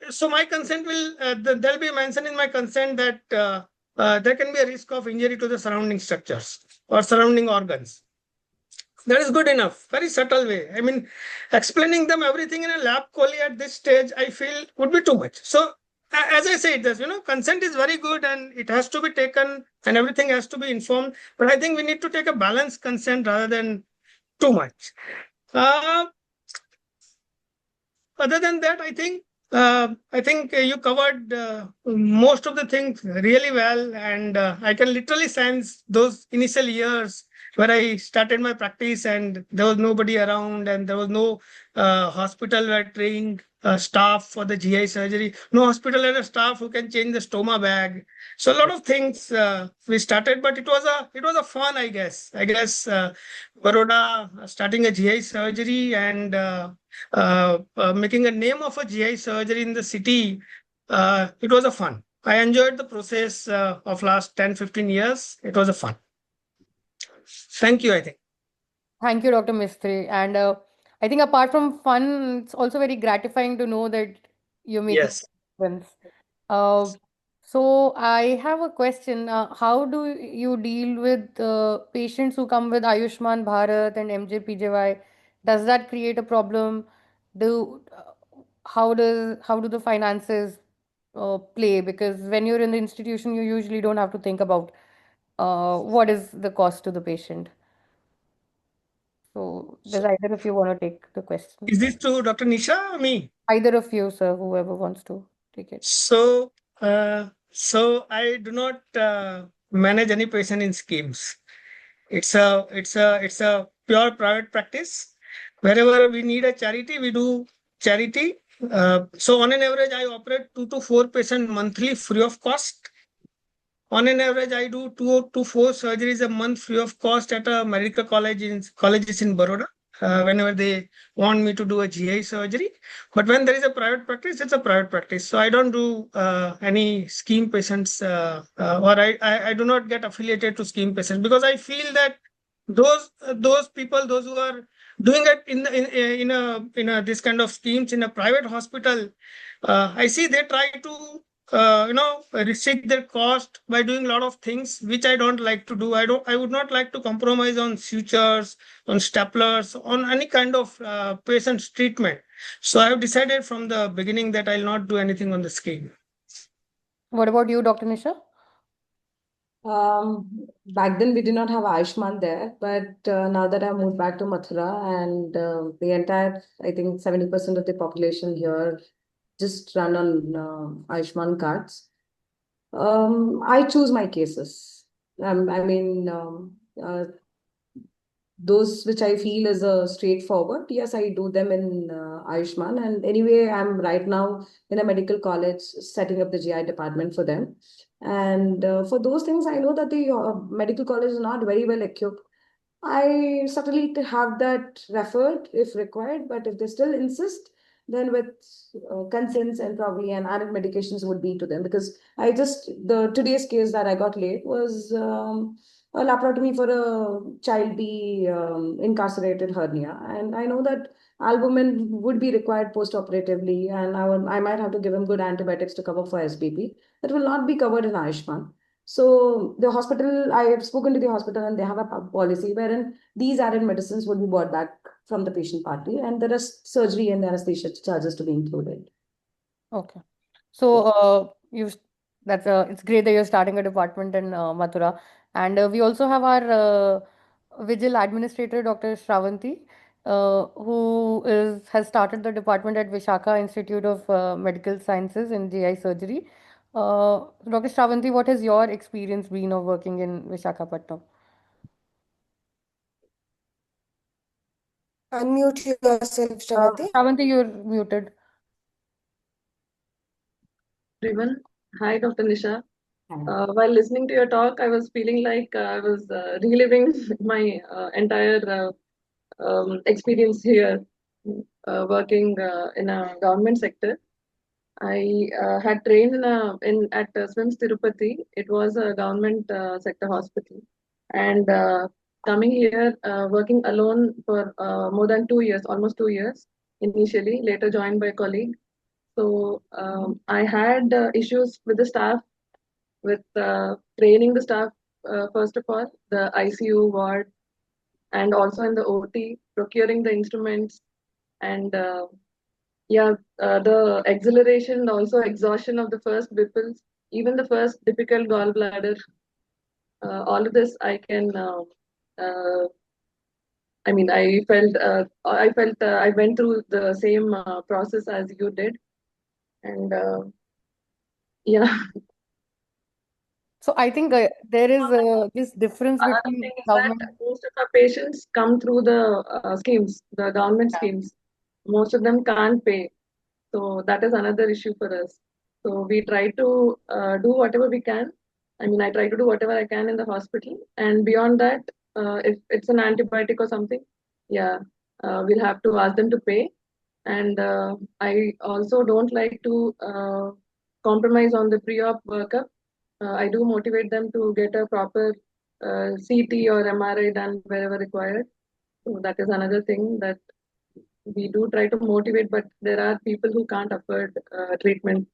So my consent will there'll be mentioned in my consent that there can be a risk of injury to the surrounding structures or surrounding organs. That is good enough. Very subtle way. I mean, explaining them everything in a lab collie at this stage, I feel would be too much. So, as I said, this consent is very good and it has to be taken and everything has to be informed. But I think we need to take a balanced consent rather than too much. Uh, Other than that, I think you covered most of the things really well, and I can literally sense those initial years where I started my practice, and there was nobody around, and there was no hospital where trained staff for the GI surgery. No hospital had a staff who can change the stoma bag. So a lot of things we started, but it was a fun, I guess. Baroda starting a GI surgery and making a name of a GI surgery in the city, it was a fun. I enjoyed the process of last 10-15 years. It was a fun. Thank you, I think. Thank you, Dr. Mistry. And I think apart from fun, it's also very gratifying to know that you're making Yes. a difference. Uh, so I have a question. How do you deal with patients who come with Ayushman Bharat and MJPJY? Does that create a problem? Do how do the finances play? Because when you're in the institution, you usually don't have to think about what is the cost to the patient. So does either of you want to take the question? Is this to Dr. Nisha or me? Either of you, sir, whoever wants to take it. So I do not manage any patient in schemes. It's a pure private practice. Wherever we need a charity, we do charity. So on an average, I operate 2 to 4 patients monthly free of cost. On an average, I do 2 to 4 surgeries a month free of cost at a medical colleges in Baroda. Whenever they want me to do a GI surgery, but when there is a private practice, it's a private practice. So I don't do any scheme patients, or I do not get affiliated to scheme patients because I feel that those people, those who are doing it in a this kind of schemes in a private hospital, I see they try to restrict their cost by doing a lot of things which I don't like to do. I would not like to compromise on sutures, on staplers, on any kind of patient's treatment. So I have decided from the beginning that I'll not do anything on the scheme. What about you, Dr. Nisha? Back then we did not have Ayushman there, but now that I moved back to Mathura and the entire, I think 70% of the population here just run on Ayushman cards. I choose my cases. I mean, those which I feel is a straightforward, yes, I do them in Ayushman. And anyway, I'm right now in a medical college setting up the GI department for them. And for those things, I know that the medical college is not very well equipped. I certainly to have that referred if required, but if they still insist, then with consents and probably an added medications would be to them, because the today's case that I got late was a laparotomy for a child be incarcerated hernia, and I know that albumin would be required post-operatively, and I might have to give him good antibiotics to cover for SBP. That will not be covered in Ayushman. So the hospital, I have spoken to the hospital and they have a policy wherein these added medicines will be bought back from the patient party, and there is surgery and anesthesia charges to be included. Okay. So, it's great that you're starting a department in Mathura, and we also have our Vigil administrator, Dr. Shravanti, who has started the department at Vishakha Institute of Medical Sciences in GI surgery. Dr. Shravanti, what has your experience been of working in Vishakhapatnam? Unmute yourself, Shravanti. Shravanti, you're muted. Everyone. Hi, Dr. Nisha. While listening to your talk, I was feeling like I was reliving my entire experience here, working in a government sector. I had trained at SWIMS Tirupati. It was a government sector hospital, and coming here, working alone for more than 2 years, almost 2 years initially. Later joined by a colleague. So I had issues with the staff, with training the staff. First of all, the ICU ward, and also in the OT, procuring the instruments, and the exhilaration and also exhaustion of the first bipples, even the first difficult gallbladder. All of this I can. I mean, I went through the same process as you did, and yeah. So I think there is this difference Another between thing is government. that most of our patients come through the schemes, the government schemes. Most of them can't pay. So that is another issue for us. So we try to do whatever we can. I mean, I try to do whatever I can in the hospital. And beyond that, if it's an antibiotic or something, yeah, we'll have to ask them to pay. And I also don't like to compromise on the pre-op workup. I do motivate them to get a proper CT or MRI done wherever required. So that is another thing that we do try to motivate, but there are people who can't afford treatment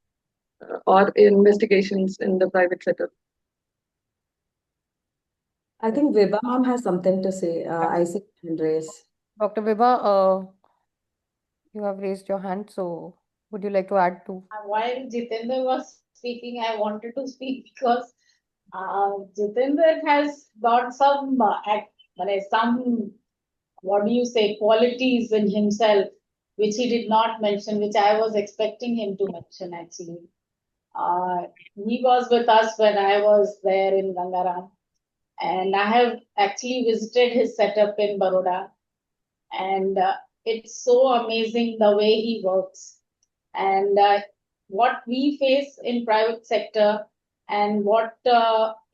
or investigations in the private setup. I think Vibha ma'am has something to say. I see hand raise. Dr. Vibha, you have raised your hand, so would you like to add to? While Jitendra was speaking, I wanted to speak because Jitendra has got some, what do you say, qualities in himself which he did not mention, which I was expecting him to mention actually. He was with us when I was there in Gangaram, and I have actually visited his setup in Baroda, and it's so amazing the way he works. And what we face in private sector and what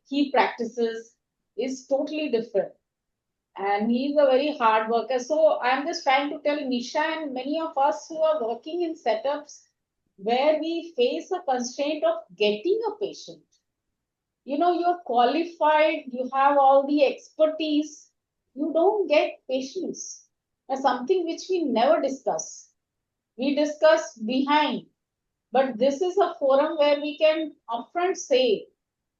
he practices is totally different. And he's a very hard worker. So I'm just trying to tell Nisha and many of us who are working in setups where we face a constraint of getting a patient. You know, you're qualified, you have all the expertise, you don't get patients. That's something which we never discuss. We discuss behind, but this is a forum where we can upfront say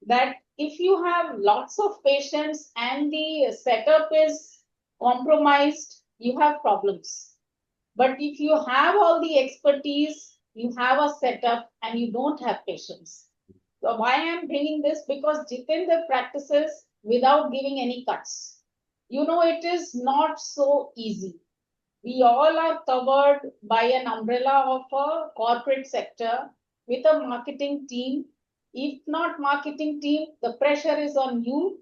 that if you have lots of patients and the setup is compromised, you have problems. But if you have all the expertise, you have a setup and you don't have patients. So why I'm bringing this? Because Jitendra practices without giving any cuts. You know, it is not so easy. We all are covered by an umbrella of a corporate sector with a marketing team. If not marketing team, the pressure is on you,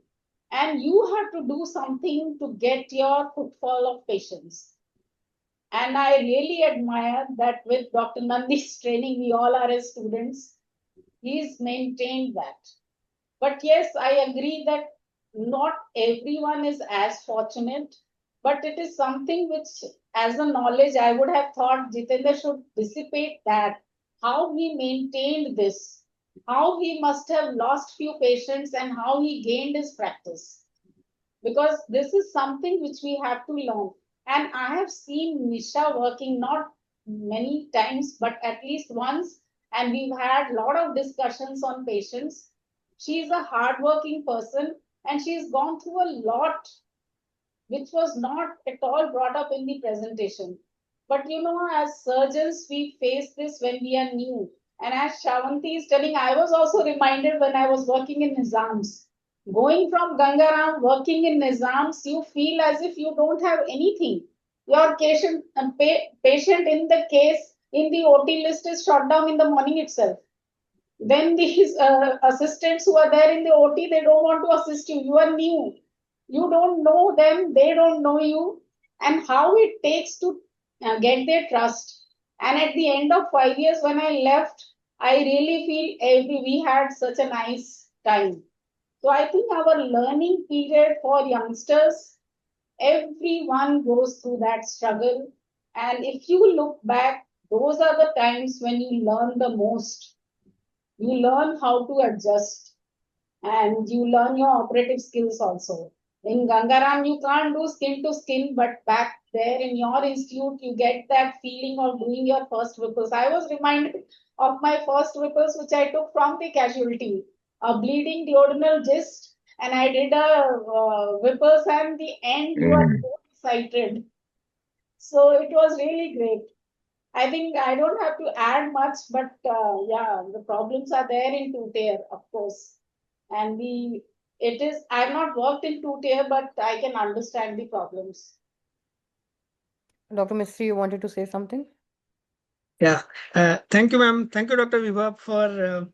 and you have to do something to get your footfall of patients. And I really admire that with Dr. Nandi's training, we all are his students. He's maintained that. But yes, I agree that not everyone is as fortunate, but it is something which, as a knowledge, I would have thought Jitendra should dissipate that, how he maintained this, how he must have lost few patients and how he gained his practice. Because this is something which we have to learn. And I have seen Nisha working not many times, but at least once, and we've had a lot of discussions on patients. She's a hardworking person and she's gone through a lot which was not at all brought up in the presentation. But as surgeons, we face this when we are new. And as Shavanti is telling, I was also reminded when I was working in Nizams. Going from Gangaram, working in Nizams, you feel as if you don't have anything. Your patient in the case in the OT list is shot down in the morning itself. Then these assistants who are there in the OT, they don't want to assist you. You are new. You don't know them. They don't know you. And how it takes to get their trust. And at the end of 5 years, when I left, I really feel we had such a nice time. So I think our learning period for youngsters, everyone goes through that struggle. And if you look back, those are the times when you learn the most. You learn how to adjust and you learn your operative skills also. In Gangaram, you can't do skin to skin, but back there in your institute, you get that feeling of doing your first whipples. I was reminded of my first whipples, which I took from the casualty, a bleeding duodenal gist, and I did a whipples, and the end, you are so excited. So it was really great. I think I don't have to add much, but yeah, the problems are there in two-tier, of course. And I've not worked in two-tier, but I can understand the problems. Dr. Mistry, you wanted to say something? Yeah. Thank you, ma'am. Thank you, Dr. Vibha, for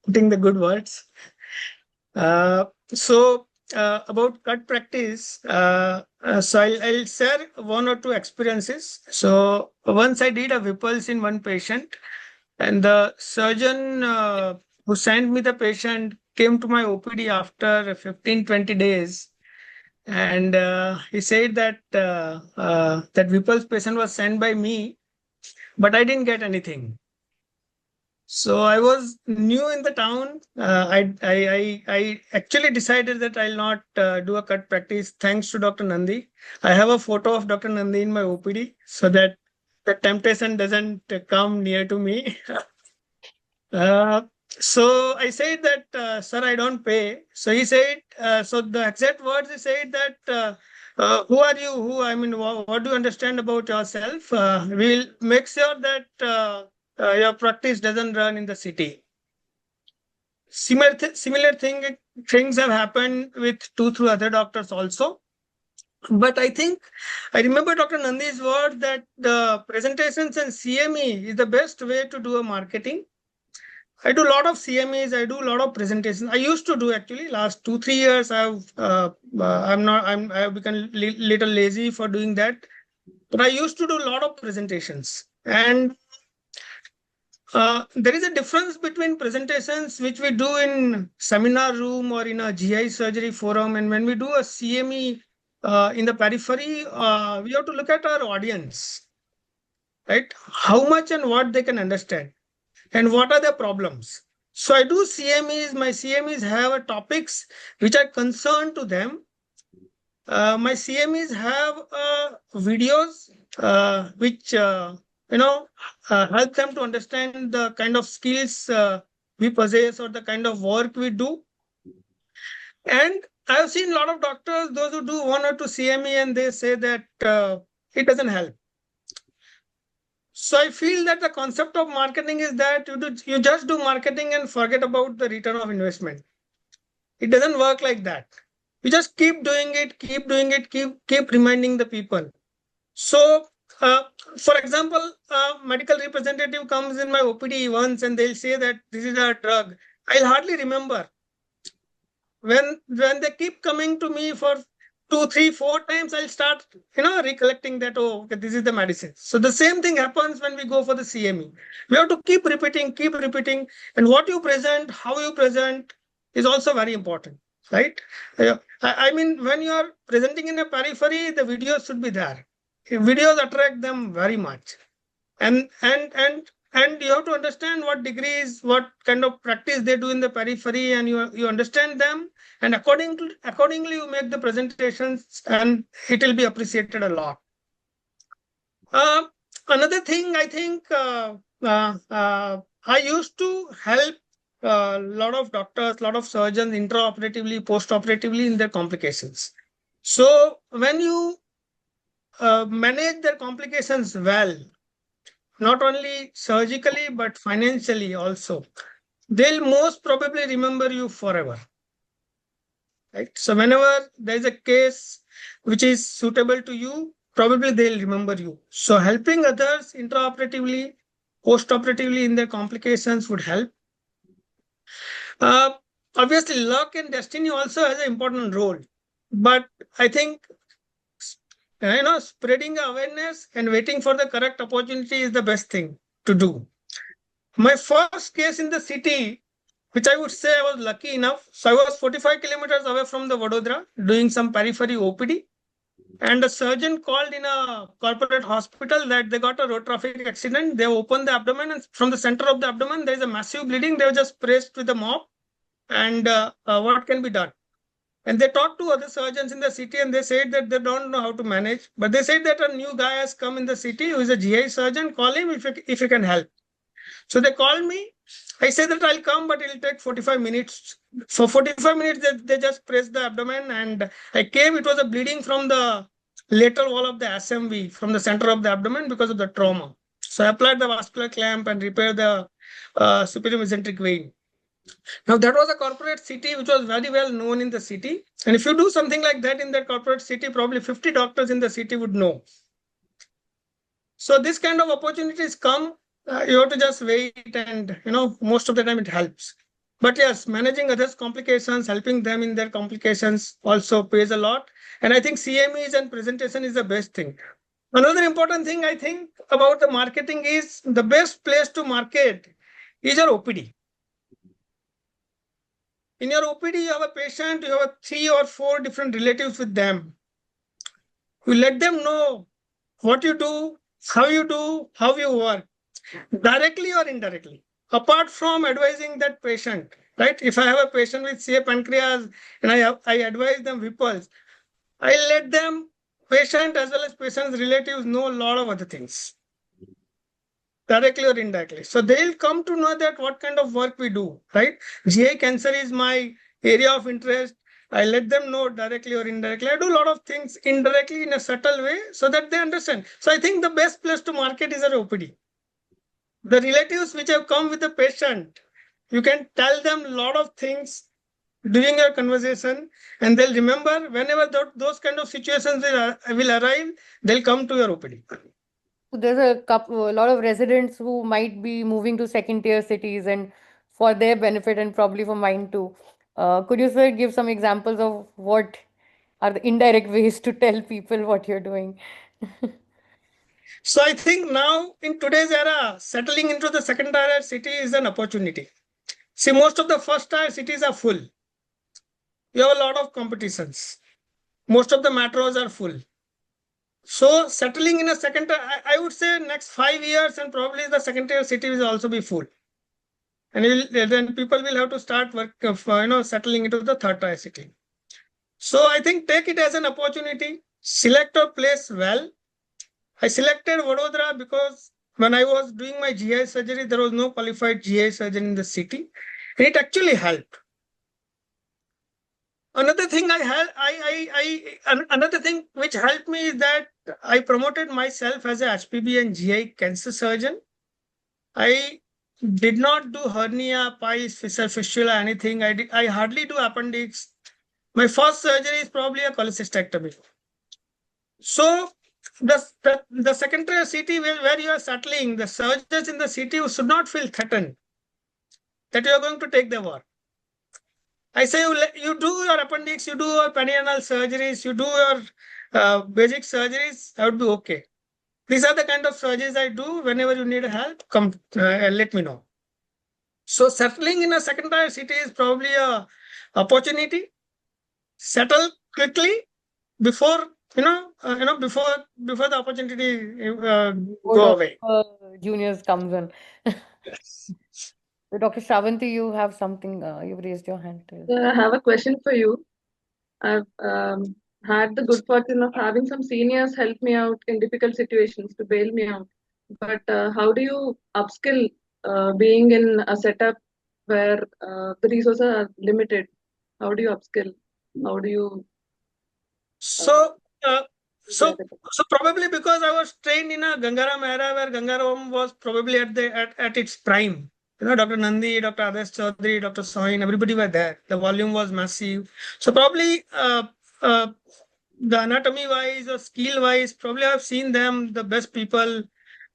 putting the good words. About cut practice, so I'll share one or two experiences. So once I did a Whipples in one patient, and the surgeon who sent me the patient came to my OPD after 15-20 days. And he said that that Whipples patient was sent by me, but I didn't get anything. So I was new in the town. I actually decided that I'll not do a cut practice. Thanks to Dr. Nandi, I have a photo of Dr. Nandi in my OPD, so that the temptation doesn't come near to me. So I said that, sir, I don't pay. So he said, so the exact words he said that, who are you? What do you understand about yourself? We'll make sure that your practice doesn't run in the city. Similar things have happened with 2-3 other doctors also. But I think I remember Dr. Nandi's word that the presentations and CME is the best way to do a marketing. I do a lot of CMEs. I do a lot of presentations. I used to do actually last 2-3 years. I've become little lazy for doing that. But I used to do a lot of presentations. And there is a difference between presentations which we do in seminar room or in a GI surgery forum, and when we do a CME in the periphery, we have to look at our audience, right? How much and what they can understand, and what are their problems. So I do CMEs. My CMEs have topics which are concerned to them. My CMEs have videos which help them to understand the kind of skills we possess or the kind of work we do. And I've seen a lot of doctors, those who do 1 or 2 CME, and they say that it doesn't help. So I feel that the concept of marketing is that you just do marketing and forget about the return of investment. It doesn't work like that. You just keep doing it, keep reminding the people. So, for example, a medical representative comes in my OPD once and they'll say that this is a drug. I'll hardly remember. When they keep coming to me for 2, 3, 4 times, I'll start, recollecting that, oh, okay, this is the medicine. So the same thing happens when we go for the CME. We have to keep repeating. And what you present, how you present is also very important, right? When you are presenting in a periphery, the videos should be there. Videos attract them very much. And you have to understand what degrees, what kind of practice they do in the periphery, and you understand them, and accordingly you make the presentations, and it will be appreciated a lot. Another thing, I think I used to help a lot of doctors, a lot of surgeons intraoperatively, postoperatively in their complications. So when you manage their complications well, not only surgically but financially also, they'll most probably remember you forever. Right? So whenever there is a case which is suitable to you, probably they'll remember you. So helping others intraoperatively, postoperatively in their complications would help. Uh, Obviously, luck and destiny also has an important role. But I think spreading awareness and waiting for the correct opportunity is the best thing to do. My first case in the city, which I would say I was lucky enough. So I was 45 kilometers away from the Vadodara doing some periphery OPD. And a surgeon called in a corporate hospital that they got a road traffic accident. They opened the abdomen, and from the center of the abdomen, there is a massive bleeding. They were just pressed with a mop. And what can be done? And they talked to other surgeons in the city, and they said that they don't know how to manage. But they said that a new guy has come in the city who is a GI surgeon. Call him if you can help. So they called me. I said that I'll come, but it'll take 45 minutes. For 45 minutes, they just pressed the abdomen, and I came. It was a bleeding from the lateral wall of the SMV, from the center of the abdomen because of the trauma. So I applied the vascular clamp and repaired the superior mesenteric vein. Now, that was a corporate city which was very well known in the city. And if you do something like that in that corporate city, probably 50 doctors in the city would know. So this kind of opportunities come. You have to just wait, and most of the time it helps. But yes, managing others' complications, helping them in their complications also pays a lot. And I think CMEs and presentation is the best thing. Another important thing I think about the marketing is the best place to market is your OPD. In your OPD, you have a patient, you have 3 or 4 different relatives with them. You let them know what you do, how you work, directly or indirectly. Apart from advising that patient, right? If I have a patient with CA pancreas and I advise them Whipples, I let them, patient as well as patient's relatives, know a lot of other things, directly or indirectly. So they'll come to know that what kind of work we do, right? GI cancer is my area of interest. I let them know directly or indirectly. I do a lot of things indirectly in a subtle way so that they understand. So I think the best place to market is our OPD. The relatives which have come with the patient, you can tell them a lot of things during your conversation, and they'll remember whenever those kind of situations will arrive, they'll come to your OPD. There's a lot of residents who might be moving to second tier cities, and for their benefit and probably for mine too. Could you, sir, give some examples of what are the indirect ways to tell people what you're doing? So I think now in today's era, settling into the second tier city is an opportunity. See, most of the first tier cities are full. You have a lot of competitions. Most of the metros are full. So settling in a second tier, I would say next 5 years, and probably the second tier city will also be full. And then people will have to start work of, settling into the third tier city. So I think take it as an opportunity, select a place well. I selected Vadodara because when I was doing my GI surgery, there was no qualified GI surgeon in the city. And it actually helped. Another thing another thing which helped me is that I promoted myself as a HPB and GI cancer surgeon. I did not do hernia, piles, fistula, anything. I hardly do appendix. My first surgery is probably a cholecystectomy. So the second tier city where you are settling, the surgeons in the city should not feel threatened that you are going to take the work. I say you do your appendix, you do your perineal surgeries, you do your basic surgeries, that would be okay. These are the kind of surgeries I do. Whenever you need help, come let me know. So settling in a second tier city is probably a opportunity. Settle quickly before before the opportunity Board go of away. juniors comes in. So Dr. Shravanti, you have something, you've raised your hand. I have a question for you. I've had the good fortune of having some seniors help me out in difficult situations to bail me out. But how do you upskill being in a setup where the resources are limited? How do you upskill? How do you So, uh, get so, it? so probably because I was trained in a Gangaram era where Gangaram was probably at its prime. Dr. Nandi, Dr. Adesh Chaudhary, Dr. Soin, everybody were there. The volume was massive. So probably uh, the anatomy wise or skill wise, probably I've seen them the best people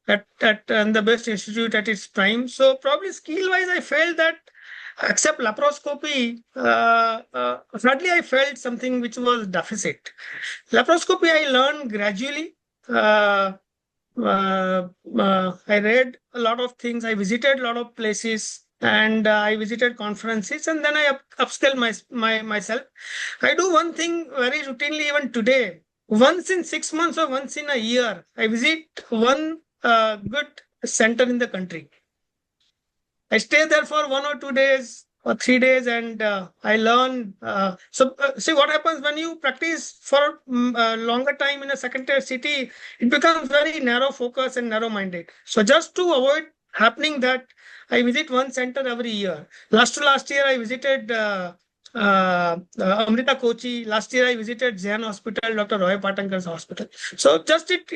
at and the best institute at its prime. So probably skill wise, I felt that except laparoscopy, hardly I felt something which was deficit. Laparoscopy I learned gradually. Uh, I read a lot of things. I visited a lot of places, and I visited conferences, and then I upskill myself. I do one thing very routinely even today. Once in 6 months or once in a year, I visit one good center in the country. I stay there for 1 or 2 days or 3 days, and I learn. See what happens when you practice for a longer time in a second-tier city. It becomes very narrow focus and narrow-minded. So just to avoid happening that, I visit one center every year. Last to last year, I visited Amrita Kochi. Last year, I visited Jain Hospital, Dr. Roy Patankar's hospital. So just it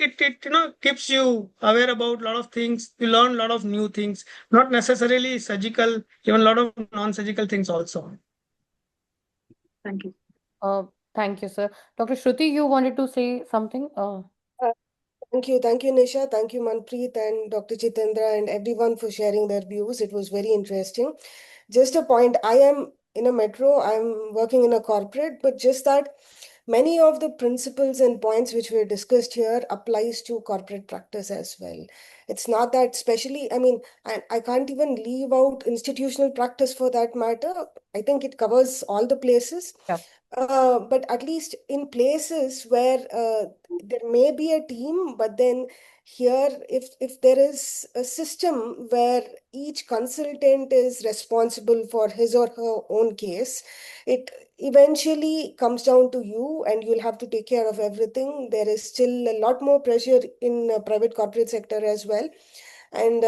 keeps you aware about a lot of things. You learn a lot of new things, not necessarily surgical, even a lot of non-surgical things also. Thank you. Uh, Thank you, sir. Dr. Shruti, you wanted to say something? Uh, Thank you, Nisha. Thank you, Manpreet and Dr. Chitendra and everyone for sharing their views. It was very interesting. Just a point, I am in a metro, I'm working in a corporate, but just that many of the principles and points which were discussed here applies to corporate practice as well. It's not that especially, I mean, I can't even leave out institutional practice for that matter. I think it covers all the places. Yeah. But at least in places where there may be a team, but then here, if there is a system where each consultant is responsible for his or her own case, it eventually comes down to you, and you'll have to take care of everything. There is still a lot more pressure in private corporate sector as well. And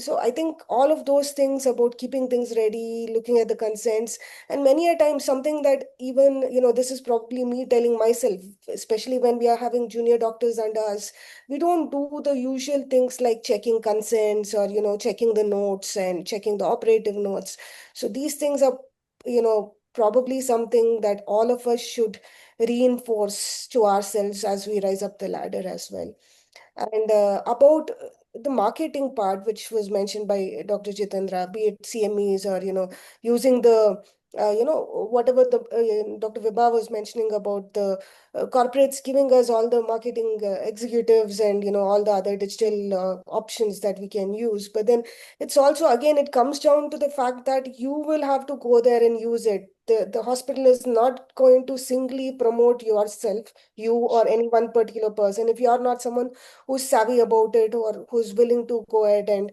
so I think all of those things about keeping things ready, looking at the consents, and many a time something that even, this is probably me telling myself, especially when we are having junior doctors under us, we don't do the usual things like checking consents or, checking the notes and checking the operative notes. So these things are, probably something that all of us should reinforce to ourselves as we rise up the ladder as well. And about the marketing part, which was mentioned by Dr. Jitendra, be it CMEs or, using the, whatever the Dr. Vibha was mentioning about the corporates giving us all the marketing executives and, all the other digital options that we can use. But then it's also, again, it comes down to the fact that you will have to go there and use it. The hospital is not going to singly promote yourself, you or any one particular person, if you are not someone who's savvy about it or who's willing to go ahead and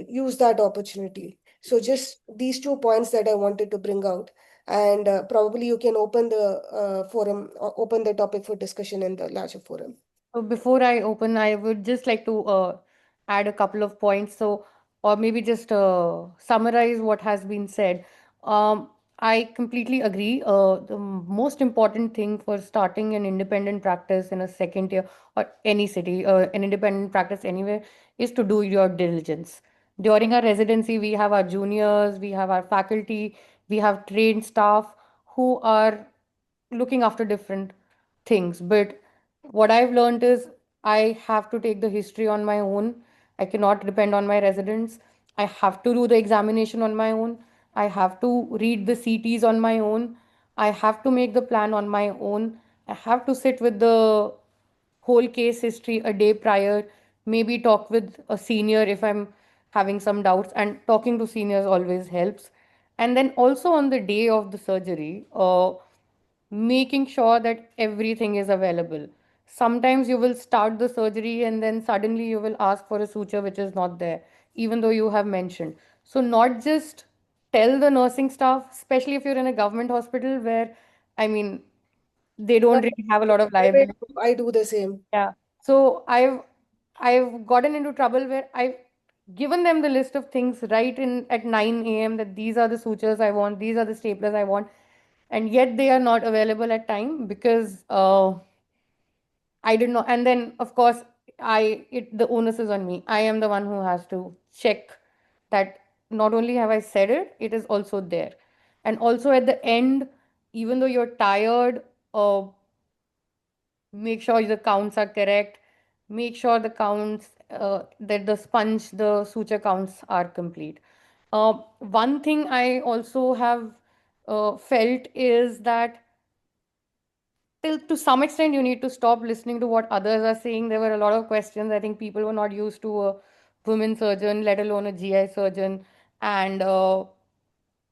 use that opportunity. So just these 2 points that I wanted to bring out. And probably you can open the forum, open the topic for discussion in the larger forum. So before I open, I would just like to add a couple of points. So, or maybe just summarize what has been said. I completely agree. The most important thing for starting an independent practice in a second tier or any city, an independent practice anywhere, is to do your diligence. During our residency, we have our juniors, we have our faculty, we have trained staff who are looking after different things. But what I've learned is I have to take the history on my own. I cannot depend on my residents. I have to do the examination on my own. I have to read the CTs on my own. I have to make the plan on my own. I have to sit with the whole case history a day prior, maybe talk with a senior if I'm having some doubts, and talking to seniors always helps. And then also on the day of the surgery, making sure that everything is available. Sometimes you will start the surgery and then suddenly you will ask for a suture which is not there, even though you have mentioned. So, not just tell the nursing staff, especially if you're in a government hospital where, I mean, they don't really have a lot of liability. I do the same. Yeah. So I've gotten into trouble where I given them the list of things right in at 9 a.m. that these are the sutures I want, these are the staplers I want, and yet they are not available at time because I didn't know. And then, of course, the onus is on me. I am the one who has to check that not only have I said it, it is also there. And also at the end, even though you're tired, make sure the counts are correct. Make sure the counts, that the sponge, the suture counts are complete. One thing I also have felt is that till to some extent you need to stop listening to what others are saying. There were a lot of questions. I think people were not used to a women surgeon, let alone a GI surgeon, and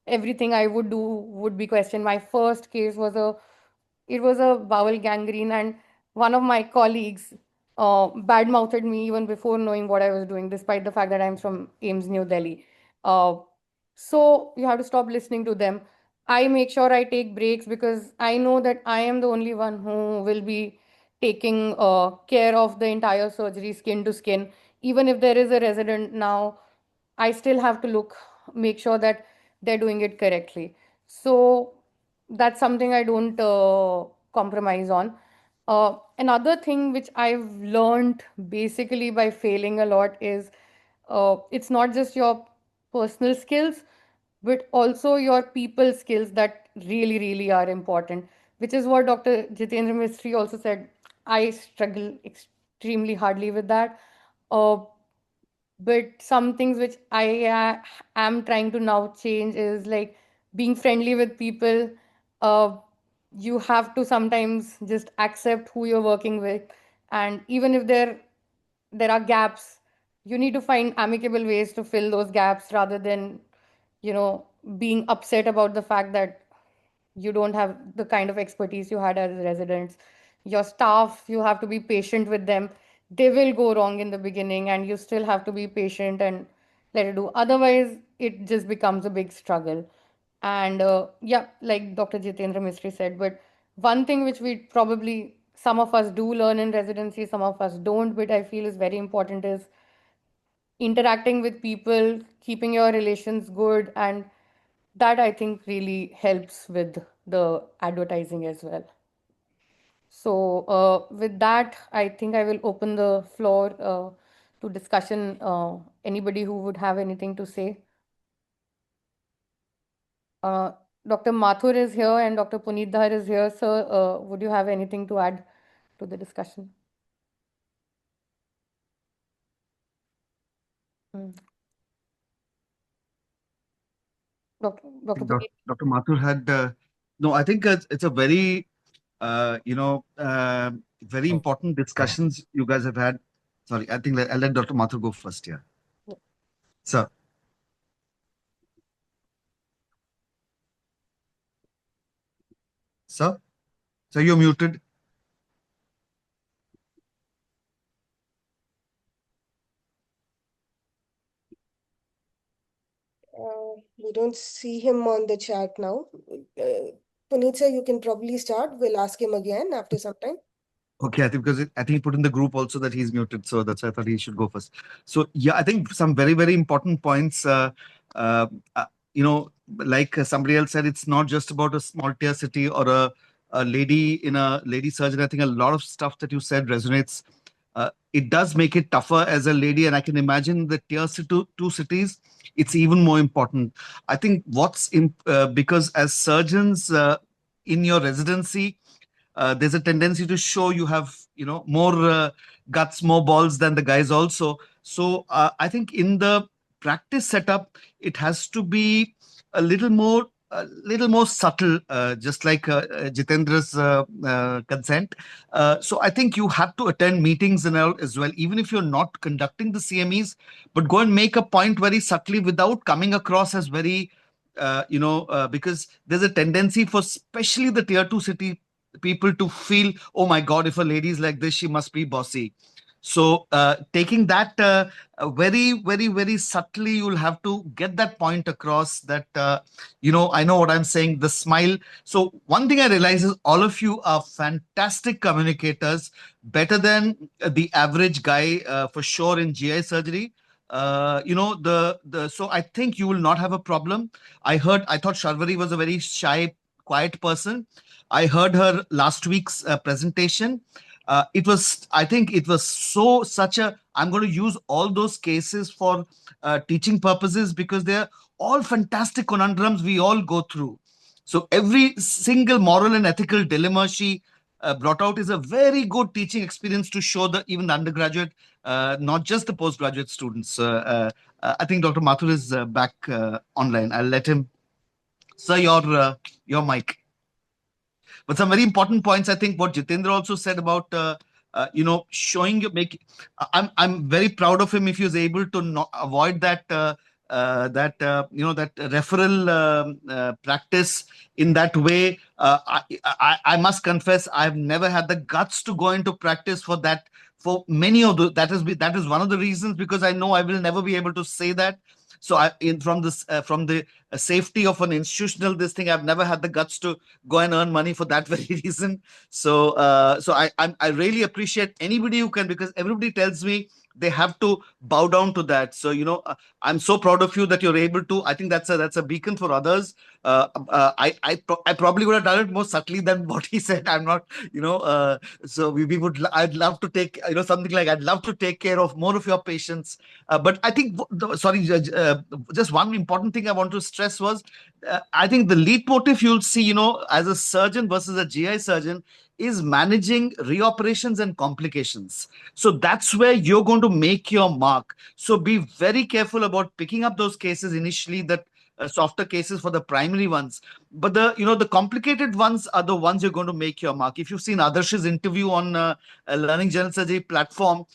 everything I would do would be questioned. My first case was a bowel gangrene, and one of my colleagues bad-mouthed me even before knowing what I was doing, despite the fact that I'm from AIMS New Delhi. Uh, so you have to stop listening to them. I make sure I take breaks because I know that I am the only one who will be taking care of the entire surgery, skin to skin. Even if there is a resident now, I still have to make sure that they're doing it correctly. So that's something I don't compromise on. Another thing which I've learned basically by failing a lot is it's not just your personal skills, but also your people skills that really, really are important, which is what Dr. Jitendra Mistry also said. I struggle extremely hardly with that. Uh, but some things which I am trying to now change is like being friendly with people. Uh, you have to sometimes just accept who you're working with, and even if there are gaps, you need to find amicable ways to fill those gaps rather than being upset about the fact that you don't have the kind of expertise you had as residents. Your staff, you have to be patient with them. They will go wrong in the beginning, and you still have to be patient and let it do. Otherwise, it just becomes a big struggle. And yeah, like Dr. Jitendra Mistry said, but one thing which we probably some of us do learn in residency, some of us don't, but I feel is very important is interacting with people, keeping your relations good, and that I think really helps with the advertising as well. So, with that, I think I will open the floor to discussion. Anybody who would have anything to say? Uh, Dr. Mathur is here and Dr. Puneet Dhar is here. Sir, would you have anything to add to the discussion? Mm. Dr. Puneet. Dr. Mathur had no. I think it's a very very important discussions you guys have had. Sorry, I think I'll let Dr. Mathur go first. Yeah, sir. Sir, so you're muted. We don't see him on the chat now. Puneet sir, you can probably start. We'll ask him again after some time. Okay, I think because I think he put in the group also that he's muted, so that's why I thought he should go first. So yeah, I think some very very important points. Uh, uh, like somebody else said, it's not just about a small tier city or a lady in a lady surgeon. I think a lot of stuff that you said resonates. It does make it tougher as a lady, and I can imagine the two cities. It's even more important. I think because as surgeons in your residency there's a tendency to show you have more guts, more balls than the guys also. So I think in the practice setup it has to be a little more subtle, just like Jitendra's consent. So I think you have to attend meetings and all as well, even if you're not conducting the CMEs, but go and make a point very subtly without coming across as very because there's a tendency for especially the tier 2 city people to feel, oh my God, if a lady is like this, she must be bossy. So taking that very, very, very subtly, you'll have to get that point across that, I know what I'm saying, the smile. So one thing I realize is all of you are fantastic communicators, better than the average guy for sure in GI surgery. So I think you will not have a problem. I thought Sharvari was a very shy, quiet person. I heard her last week's presentation. I think it was I'm going to use all those cases for teaching purposes because they're all fantastic conundrums we all go through. So every single moral and ethical dilemma she brought out is a very good teaching experience to show the even the undergraduate, not just the postgraduate students. I think Dr. Mathur is back online. I'll let him. Sir, your mic. But some very important points. I think what Jitendra also said about showing you make. I'm very proud of him if he was able to not avoid that. That referral practice in that way. I must confess I've never had the guts to go into practice for that. For many of the that is one of the reasons, because I know I will never be able to say that. So from the safety of an institutional this thing, I've never had the guts to go and earn money for that very reason. So I really appreciate anybody who can, because everybody tells me they have to bow down to that. So I'm so proud of you that you're able to. I think that's a beacon for others. I probably would have done it more subtly than what he said. I'm not, so I'd love to take, something like, I'd love to take care of more of your patients. But I think, sorry, just one important thing I want to stress was, I think the leitmotif you'll see, as a surgeon versus a GI surgeon, is managing reoperations and complications. So that's where you're going to make your mark. So be very careful about picking up those cases initially, that softer cases for the primary ones. But the complicated ones are the ones you're going to make your mark. If you've seen Adarsh's interview on a Learning General Surgery platform,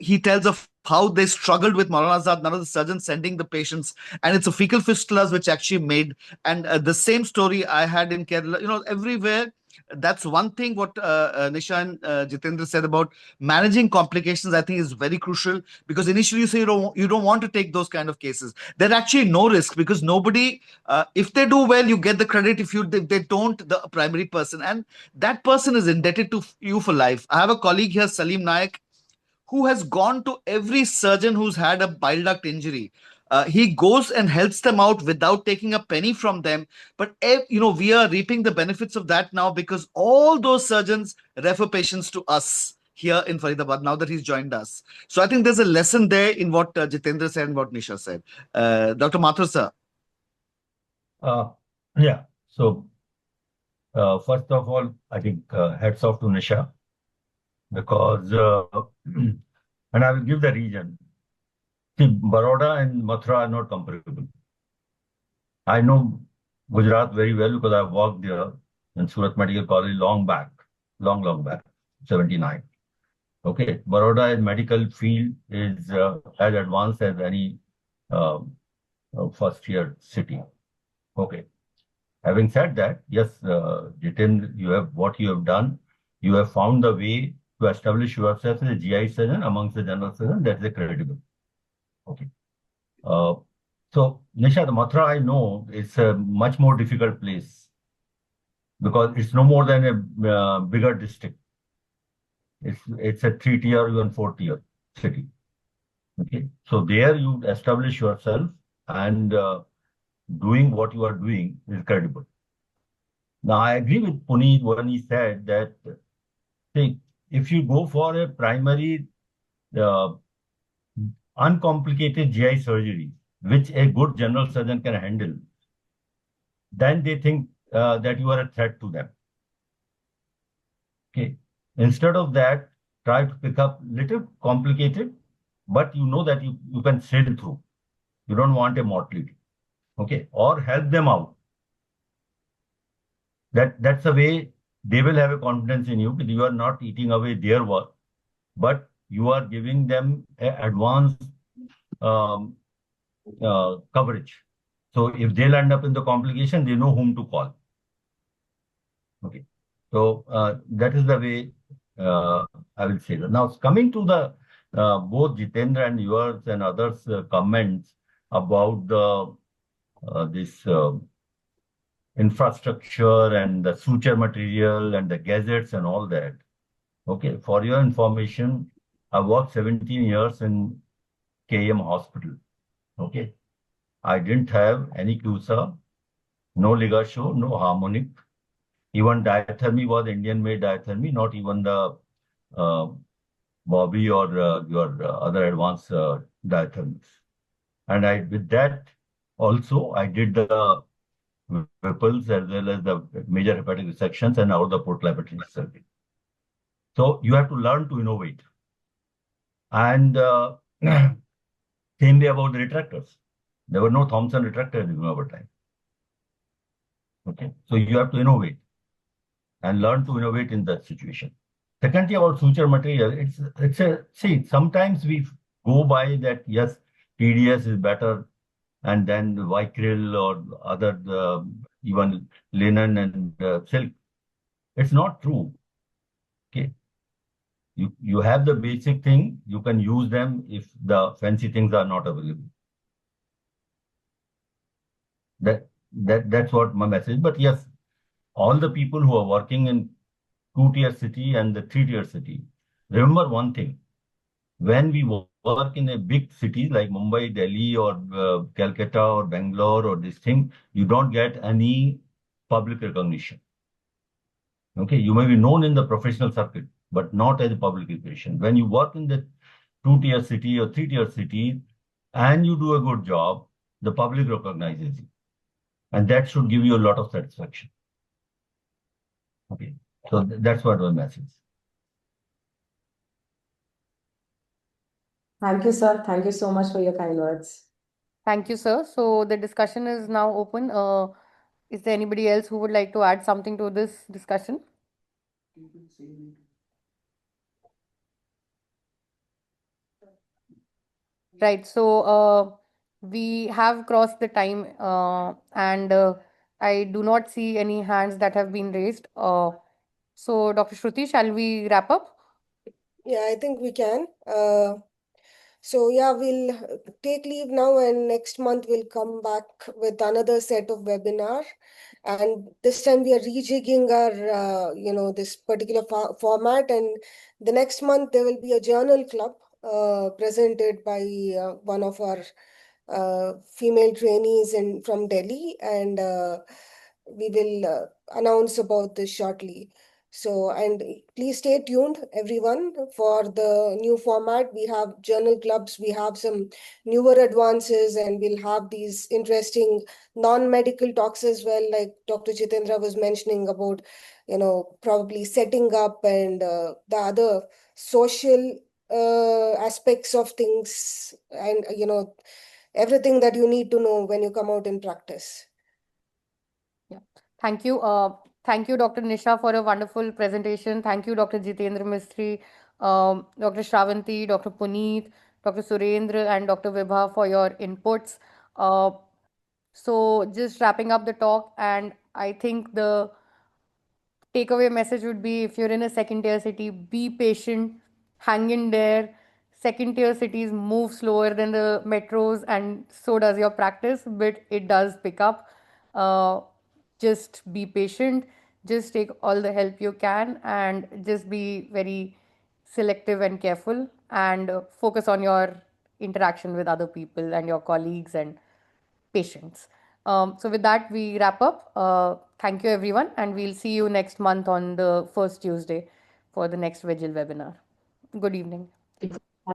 he tells of how they struggled with Maulana Azad, none of the surgeons sending the patients, and it's a fecal fistulas which actually made. And the same story I had in Kerala, everywhere. That's one thing what Nisha and Jitendra said about managing complications. I think is very crucial, because initially you say you don't want to take those kind of cases. There's actually no risk, because nobody, if they do well, you get the credit. If they don't, the primary person, and that person is indebted to you for life. I have a colleague here, Salim Nayak, who has gone to every surgeon who's had a bile duct injury. He goes and helps them out without taking a penny from them. But we are reaping the benefits of that now, because all those surgeons refer patients to us here in Faridabad now that he's joined us. So I think there's a lesson there in what Jitendra said and what Nisha said. Dr. Mathur, sir. Yeah. So first of all, I think hats off to Nisha, because and I will give the reason. See, Baroda and Mathura are not comparable. I know Gujarat very well because I worked there in Surat Medical College long back, long back, 79. Okay, Baroda in medical field is as advanced as any first year city. Okay. Having said that, yes, Jiten, what you have done, you have found the way to establish yourself as a GI surgeon amongst the general surgeons. That is credible. Okay. So, Nisha, the Mathura, I know it's a much more difficult place, because it's no more than a bigger district. It's a 3-tier, even 4-tier city. Okay. So there you establish yourself, and doing what you are doing is credible. Now, I agree with Puneet when he said that, see, if you go for a primary uncomplicated GI surgery, which a good general surgeon can handle, then they think that you are a threat to them. Okay. Instead of that, try to pick up little complicated, but you know that you can sail through. You don't want a mortality. Okay. Or help them out. That's the way they will have a confidence in you, because you are not eating away their work, but you are giving them an advanced coverage. So if they'll end up in the complication, they know whom to call. Okay. So that is the way I will say that. Now, coming to the both Jitendra and yours and others' comments about the this infrastructure and the suture material and the gadgets and all that. Okay, for your information, I worked 17 years in KM Hospital. Okay. I didn't have any CUSA, no ligashow, no harmonic. Even diathermy was Indian-made diathermy, not even the Bobby or your other advanced diathermies. And with that also, I did the Whipples as well as the major hepatic dissections and out the portal hepatitis surgery. So you have to learn to innovate. And same way about the retractors. There were no Thomson retractors in our time. Okay, so you have to innovate and learn to innovate in that situation. Secondly, about suture material, see, sometimes we go by that, yes, TDS is better, and then Vicryl or other, even linen and silk. It's not true. Okay. You have the basic thing, you can use them if the fancy things are not available. That's what my message. But yes, all the people who are working in 2-tier city and the 3-tier city, remember one thing. When we work in a big city like Mumbai, Delhi, or Calcutta, or Bangalore, or this thing, you don't get any public recognition. Okay, you may be known in the professional circuit, but not as a public patient. When you work in the 2-tier city or 3-tier city, and you do a good job, the public recognizes you. And that should give you a lot of satisfaction. Okay, so that's what my message. Thank you, sir. Thank you so much for your kind words. Thank you, sir. So the discussion is now open. Is there anybody else who would like to add something to this discussion? Right. So we have crossed the time, and I do not see any hands that have been raised. So, Dr. Shruti, shall we wrap up? Yeah, I think we can. So yeah, we'll take leave now, and next month we'll come back with another set of webinar. And this time we are rejigging our, this particular format. And the next month there will be a journal club presented by one of our female trainees from Delhi, and we will announce about this shortly. So, and please stay tuned, everyone, for the new format. We have journal clubs, we have some newer advances, and we'll have these interesting non-medical talks as well, like Dr. Jitendra was mentioning about, probably setting up and the other social aspects of things, and, everything that you need to know when you come out in practice. Yeah. Thank you. Thank you, Dr. Nisha, for a wonderful presentation. Thank you, Dr. Jitendra Mistry, Dr. Shravanti, Dr. Puneet, Dr. Surendra, and Dr. Vibha for your inputs. So just wrapping up the talk, and I think the takeaway message would be, if you're in a second tier city, be patient, hang in there. Second tier cities move slower than the metros, and so does your practice, but it does pick up. Uh, just be patient, just take all the help you can, and just be very selective and careful, and focus on your interaction with other people and your colleagues and patients. So with that, we wrap up. Thank you, everyone, and we'll see you next month on the first Tuesday for the next WIGIL webinar. Good evening.